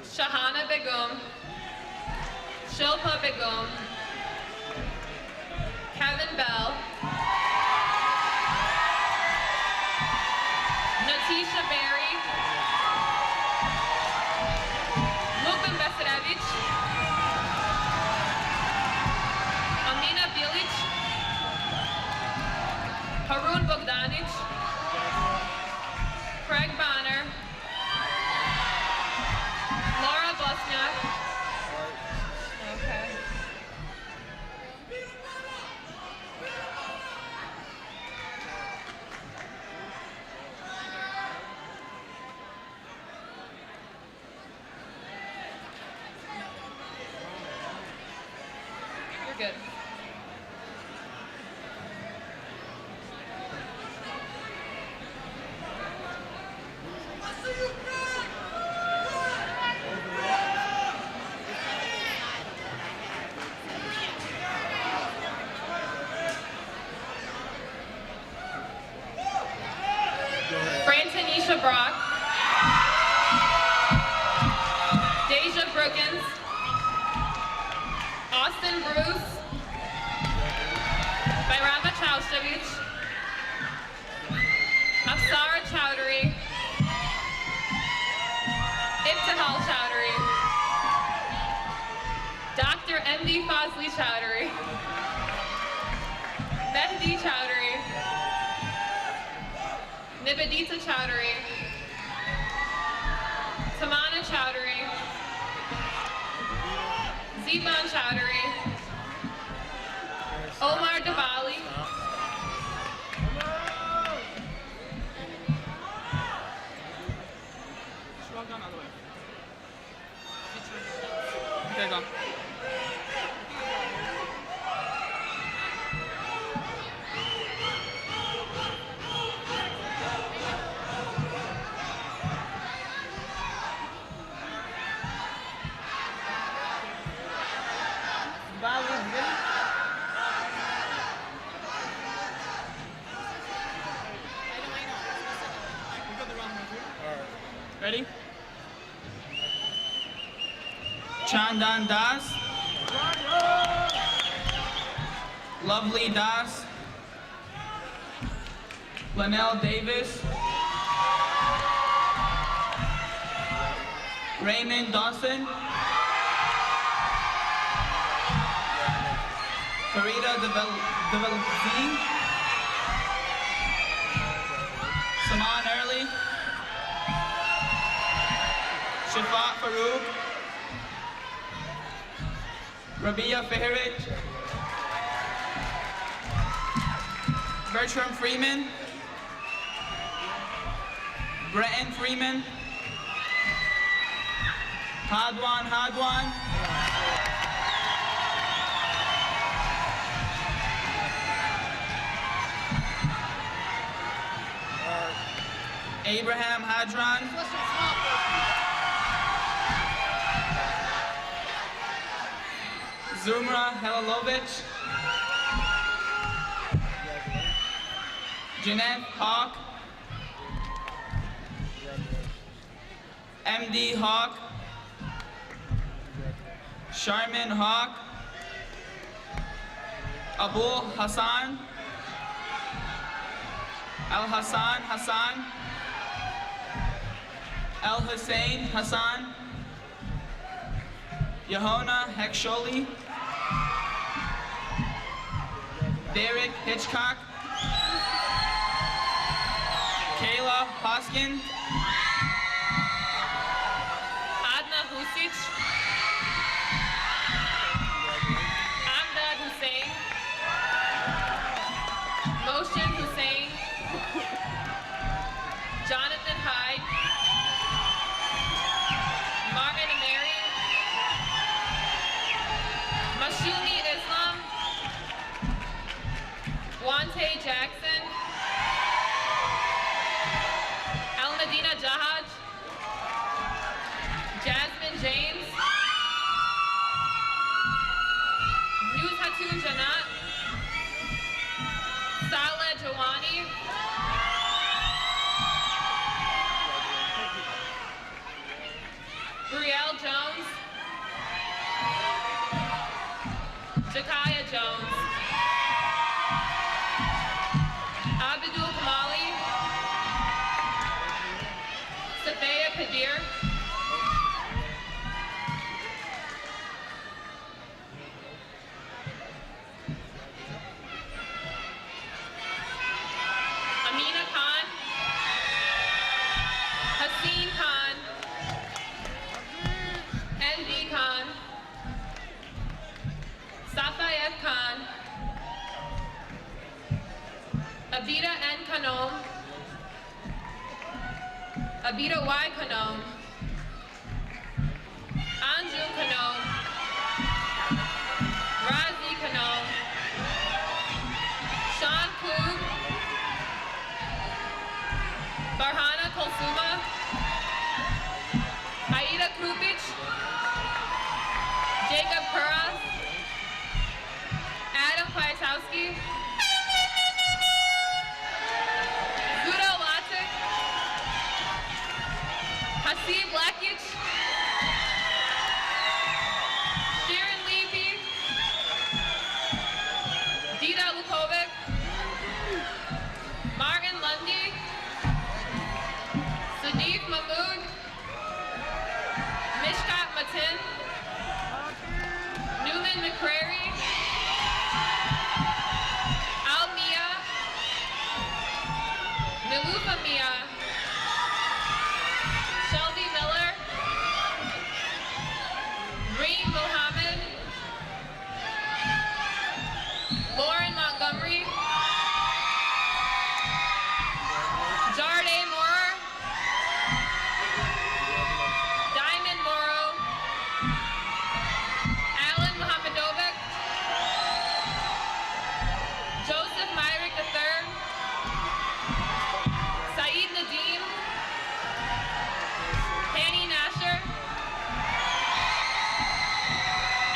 Shahana Begum, Shilpa Begum, Kevin Bell, Natisha Berry, Lupin Besarevich, Amina Bilic, Harun Bogdanic, Craig Bonner, Laura Bosniak. Okay. You're good. Brantanisha Brock, Deja Brookins, Austin Bruce, Bayrama Chowshavich, Afsara Chowdhury, Ibtihal Chowdhury, Dr. M.D. Fazli Chowdhury, Mehdi Chowdhury, Nibadita Chowdhury, Tamana Chowdhury, Zeeban Chowdhury, Omar Diwali, Okay, go. Ready? Chandan Das, Lovely Das, Lanelle Davis, Raymond Dawson, Farida Developzi, Saman Early, Shafat Farouk, Rabia Fahiraj, Bertram Freeman, Breton Freeman, Hadwan, Abraham Hadran, Zumra Helilovic, Jeanette Hawk, MD Hawk, Sharman Hawk, Abul Hassan, Al Hassan Hassan, El Hussein Hassan, Yahona Heksholi, Derek Hitchcock, Kayla Hoskin, Adna Husic, Amdad Hussein, Moshin Hussein, Jonathan Hyde, Martin Ameri, Mashumi Islam, Wante Jackson, El Medina Jahaj, Jasmine James, News Hatun Janat, Saleh Jawani, Brielle Jones, Jakaya Jones, Abdul Kamali, Safaya Kadir, Amina Khan, Haseen Khan, ND Khan, Safayet Khan, Abida N. Kanom, Abida Y. Kanom, Anju Kanom, Razi Kanom, Sean Klug, Farhana Kolsuma, Aida Krupic, Jacob Kuras, Adam Kwiatkowski, Zudo Latic, Hasib Lakic, Sharon Levy, Dita Lukovic, Martin Lundy, Sadiq Mahmood, Mishkat Matin, Newman McCrary, Al Mia, Nilufa Mia, Shelby Miller, Reem Mohammed, Lauren Montgomery, Jarde Moore, Diamond Morrow, Alan Mohamedovic, Joseph Myrick III, Saeed Nadeem, Hanny Nasher,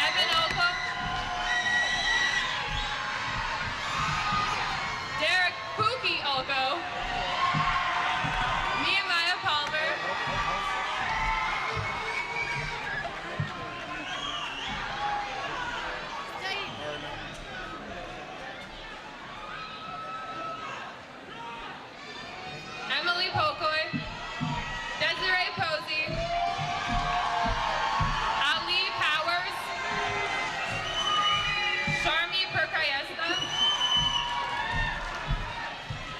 Evan Oka, Derek Pookie Olko, Nehemiah Palmer, Emily Pocoy, Desiree Posey, Ali Powers, Sharmi Perkayesta,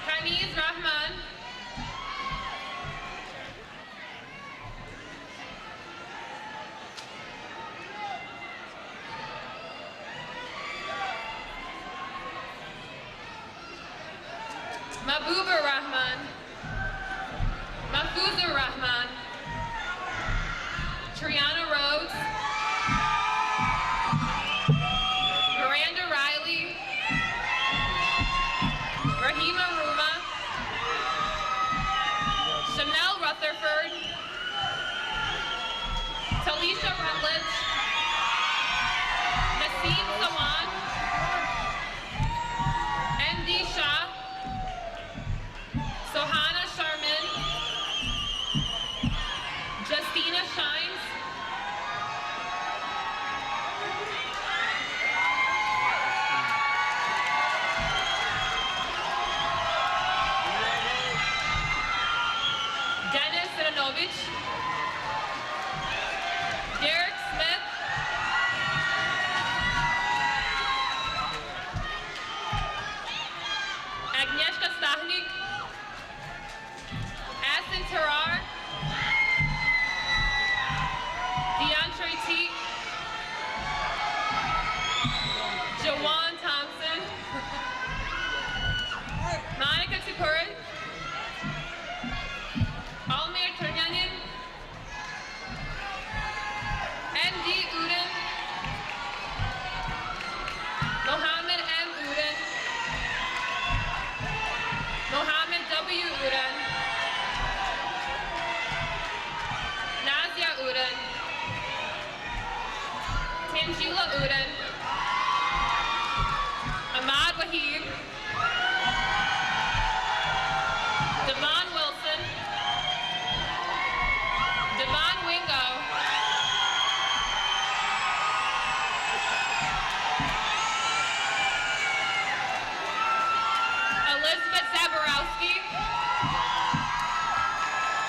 Kaniz Rahman, Mahbubur Rahman, Mahfuzur Rahman, Triana Rhodes, Miranda Riley, Rahima Ruma, Chanel Rutherford, Talisha Rutledge, Nassim Uden, Tangela Uden, Ahmad Wahib, Devon Wilson, Devon Wingo, Elizabeth Zaborowski,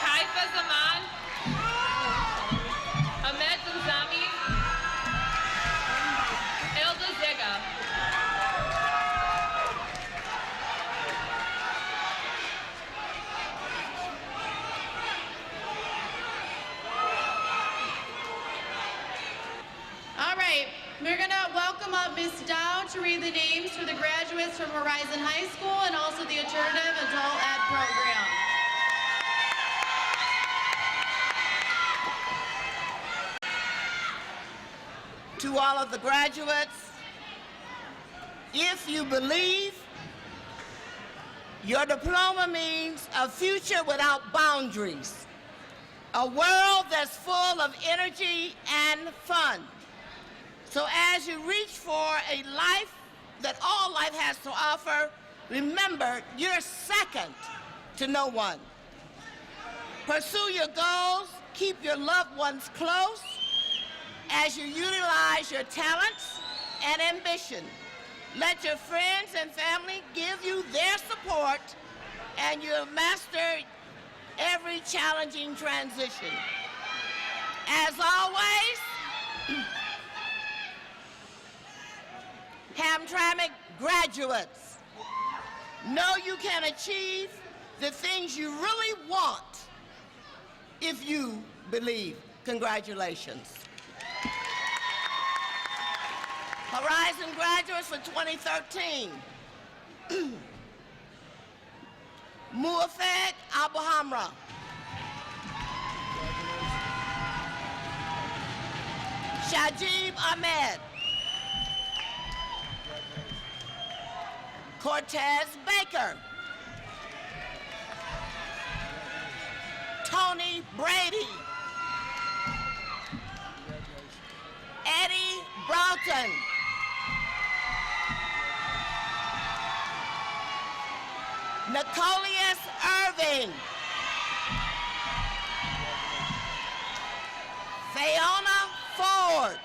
Haifa Zaman, Ahmed Zamzami, Hilda Ziga. All right, we're gonna welcome up Ms. Dow to read the names for the graduates from Horizon High School and also the Alternative Adult Ed program. To all of the graduates, if you believe, your diploma means a future without boundaries, a world that's full of energy and fun. So as you reach for a life that all life has to offer, remember you're second to no one. Pursue your goals, keep your loved ones close as you utilize your talents and ambition. Let your friends and family give you their support, and you'll master every challenging transition. As always, Hamtramck graduates, know you can achieve the things you really want if you believe. Congratulations. Horizon graduates for 2013. Muafek Abu Hamra. Shajib Ahmed. Cortez Baker. Tony Brady. Eddie Broughton. Nicolius Irving. Fiona Ford.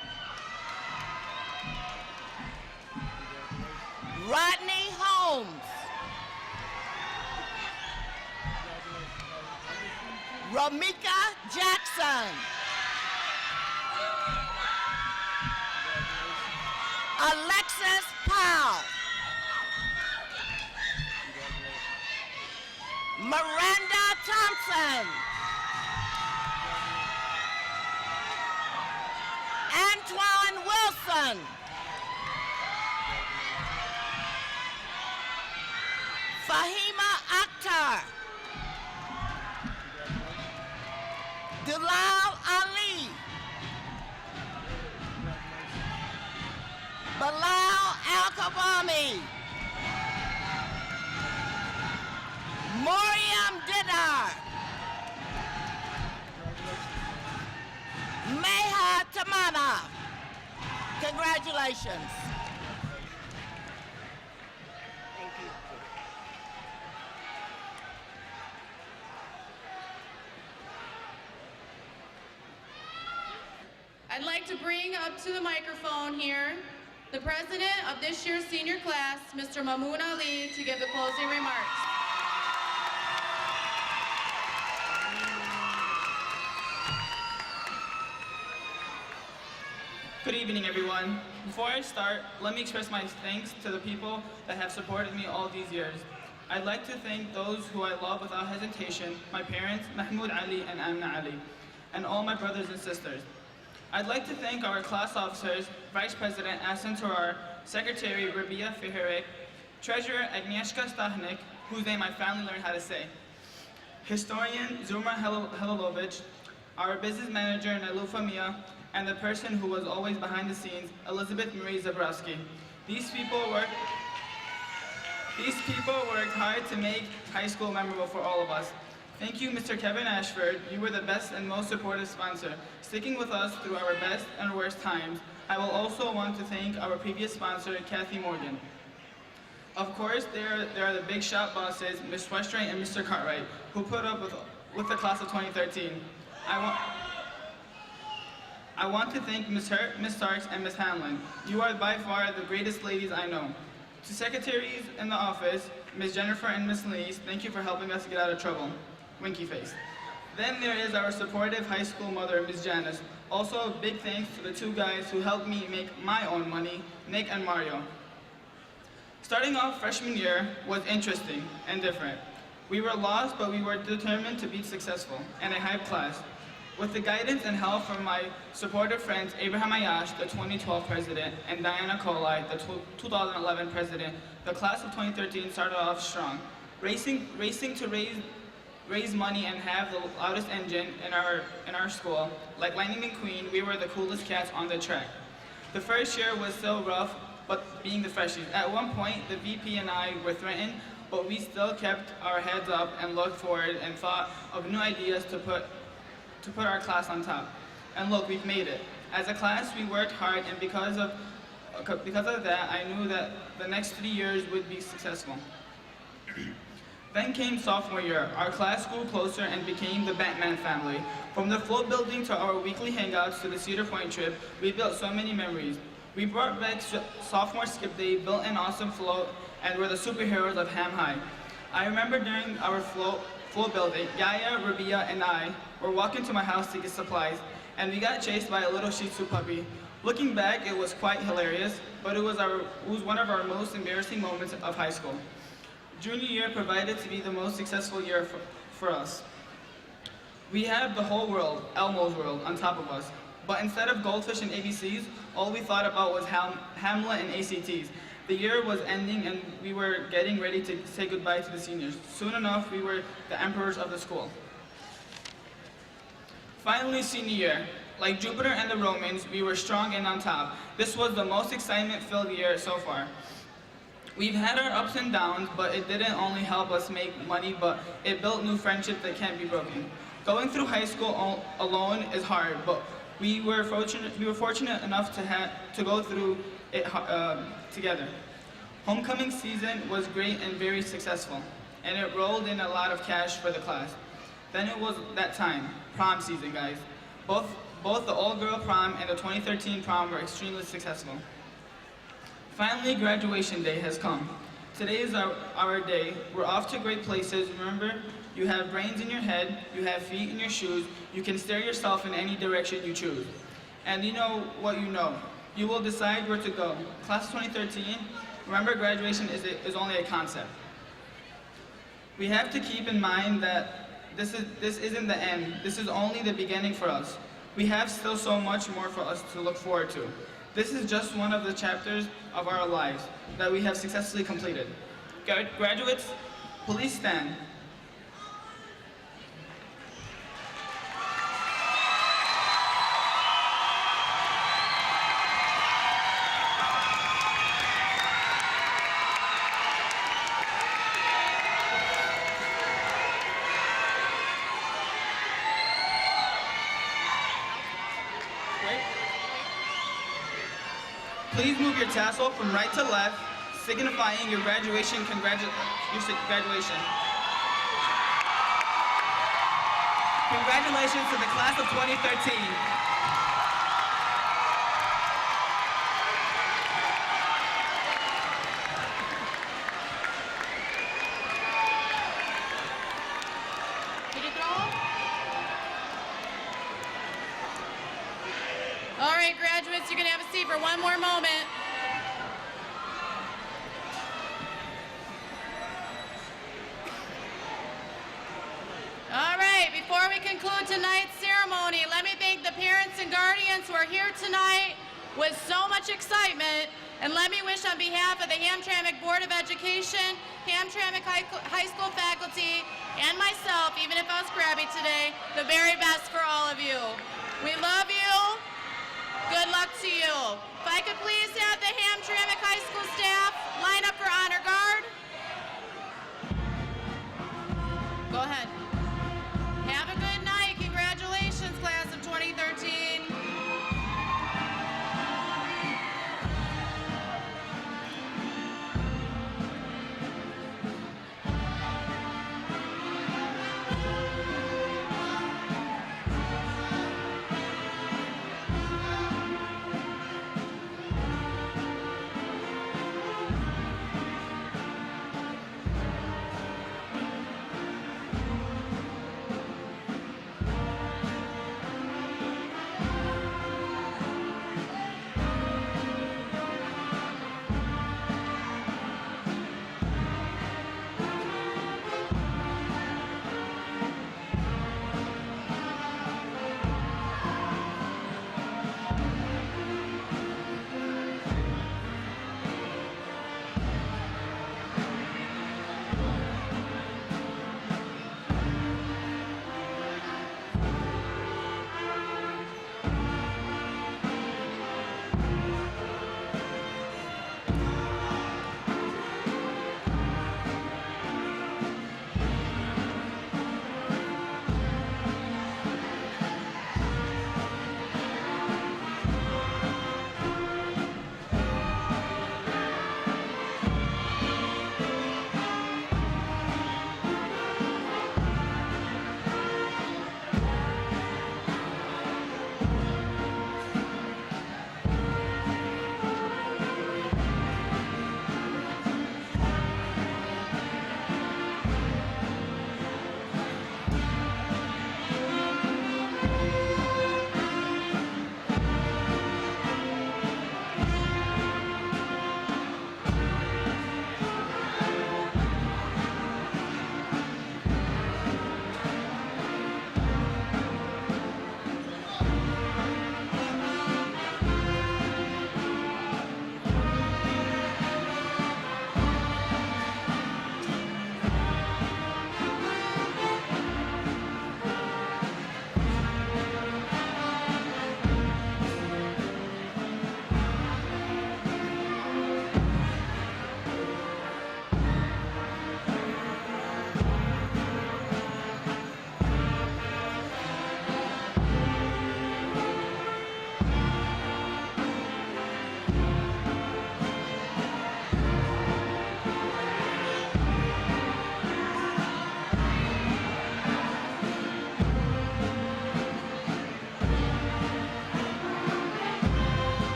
Rodney Holmes. Romika Jackson. Alexis Powell. Miranda Thompson. Antoine Wilson. Fahima Akhtar. Bilal Ali. Bilal Al-Kabami. Moriam Dinar. Meha Tamana. Congratulations. Thank you. I'd like to bring up to the microphone here the president of this year's senior class, Mr. Mamoon Ali, to give the closing remarks. Good evening, everyone. Before I start, let me express my thanks to the people that have supported me all these years. I'd like to thank those who I love without hesitation, my parents, Mahmoud Ali and Amna Ali, and all my brothers and sisters. I'd like to thank our class officers, Vice President Asen Torar, Secretary Rabia Fiherek, Treasurer Agnieszka Stachnik, whose name I finally learned how to say, Historian Zuma Helilovich, our Business Manager Nalufa Mia, and the person who was always behind the scenes, Elizabeth Marie Zabrowski. These people worked hard to make high school memorable for all of us. Thank you, Mr. Kevin Ashford. You were the best and most supportive sponsor, sticking with us through our best and worst times. I will also want to thank our previous sponsor, Kathy Morgan. Of course, there are the big shot bosses, Ms. Westray and Mr. Cartwright, who put up with the class of 2013. I want to thank Ms. Hurt, Ms. Starks, and Ms. Hanlon. You are by far the greatest ladies I know. To secretaries in the office, Ms. Jennifer and Ms. Lees, thank you for helping us get out of trouble. Winky face. Then there is our supportive high school mother, Ms. Janice. Also, a big thanks to the two guys who helped me make my own money, Nick and Mario. Starting off freshman year was interesting and different. We were lost, but we were determined to be successful, and a hype class. With the guidance and help from my supportive friends, Abraham Ayash, the 2012 president, and Diana Colai, the 2011 president, the class of 2013 started off strong. Racing to raise money and have the loudest engine in our school. Like Lightning McQueen, we were the coolest cats on the track. The first year was still rough, but being the freshies. At one point, the VP and I were threatened, but we still kept our heads up and looked forward and thought of new ideas to put our class on top. And look, we've made it. As a class, we worked hard, and because of that, I knew that the next 3 years would be successful. Then came sophomore year. Our class grew closer and became the Batman family. From the float building to our weekly hangouts to the Cedar Point trip, we built so many memories. We brought back sophomore skip day, built an awesome float, and were the superheroes of Ham High. I remember during our float building, Yaya, Rabia, and I were walking to my house to get supplies, and we got chased by a little Shih Tzu puppy. Looking back, it was quite hilarious, but it was one of our most embarrassing moments of high school. Junior year provided to be the most successful year for us. We had the whole world, Elmo's world, on top of us. But instead of goldfish and ABCs, all we thought about was Hamlet and ACTs. The year was ending and we were getting ready to say goodbye to the seniors. Soon enough, we were the emperors of the school. Finally, senior year. Like Jupiter and the Romans, we were strong and on top. This was the most excitement-filled year so far. We've had our ups and downs, but it didn't only help us make money, but it built new friendships that can't be broken. Going through high school alone is hard, but we were fortunate enough to go through it together. Homecoming season was great and very successful, and it rolled in a lot of cash for the class. Then it was that time, prom season, guys. Both the all-girl prom and the 2013 prom were extremely successful. Finally, graduation day has come. Today is our day. We're off to great places. Remember, you have brains in your head, you have feet in your shoes, you can steer yourself in any direction you choose. And you know what you know. You will decide where to go. Class of 2013, remember graduation is only a concept. We have to keep in mind that this isn't the end. This is only the beginning for us. We have still so much more for us to look forward to. This is just one of the chapters of our lives that we have successfully completed. Graduates, please stand. Please move your tassel from right to left, signifying your graduation. Congratulations to the class of 2013. Did you throw them? All right, graduates, you're gonna have a seat for one more moment. All right, before we conclude tonight's ceremony, let me thank the parents and guardians who are here tonight with so much excitement, and let me wish on behalf of the Hamtramck Board of Education, Hamtramck High School faculty, and myself, even if I was crabby today, the very best for all of you. We love you. Good luck to you. If I could please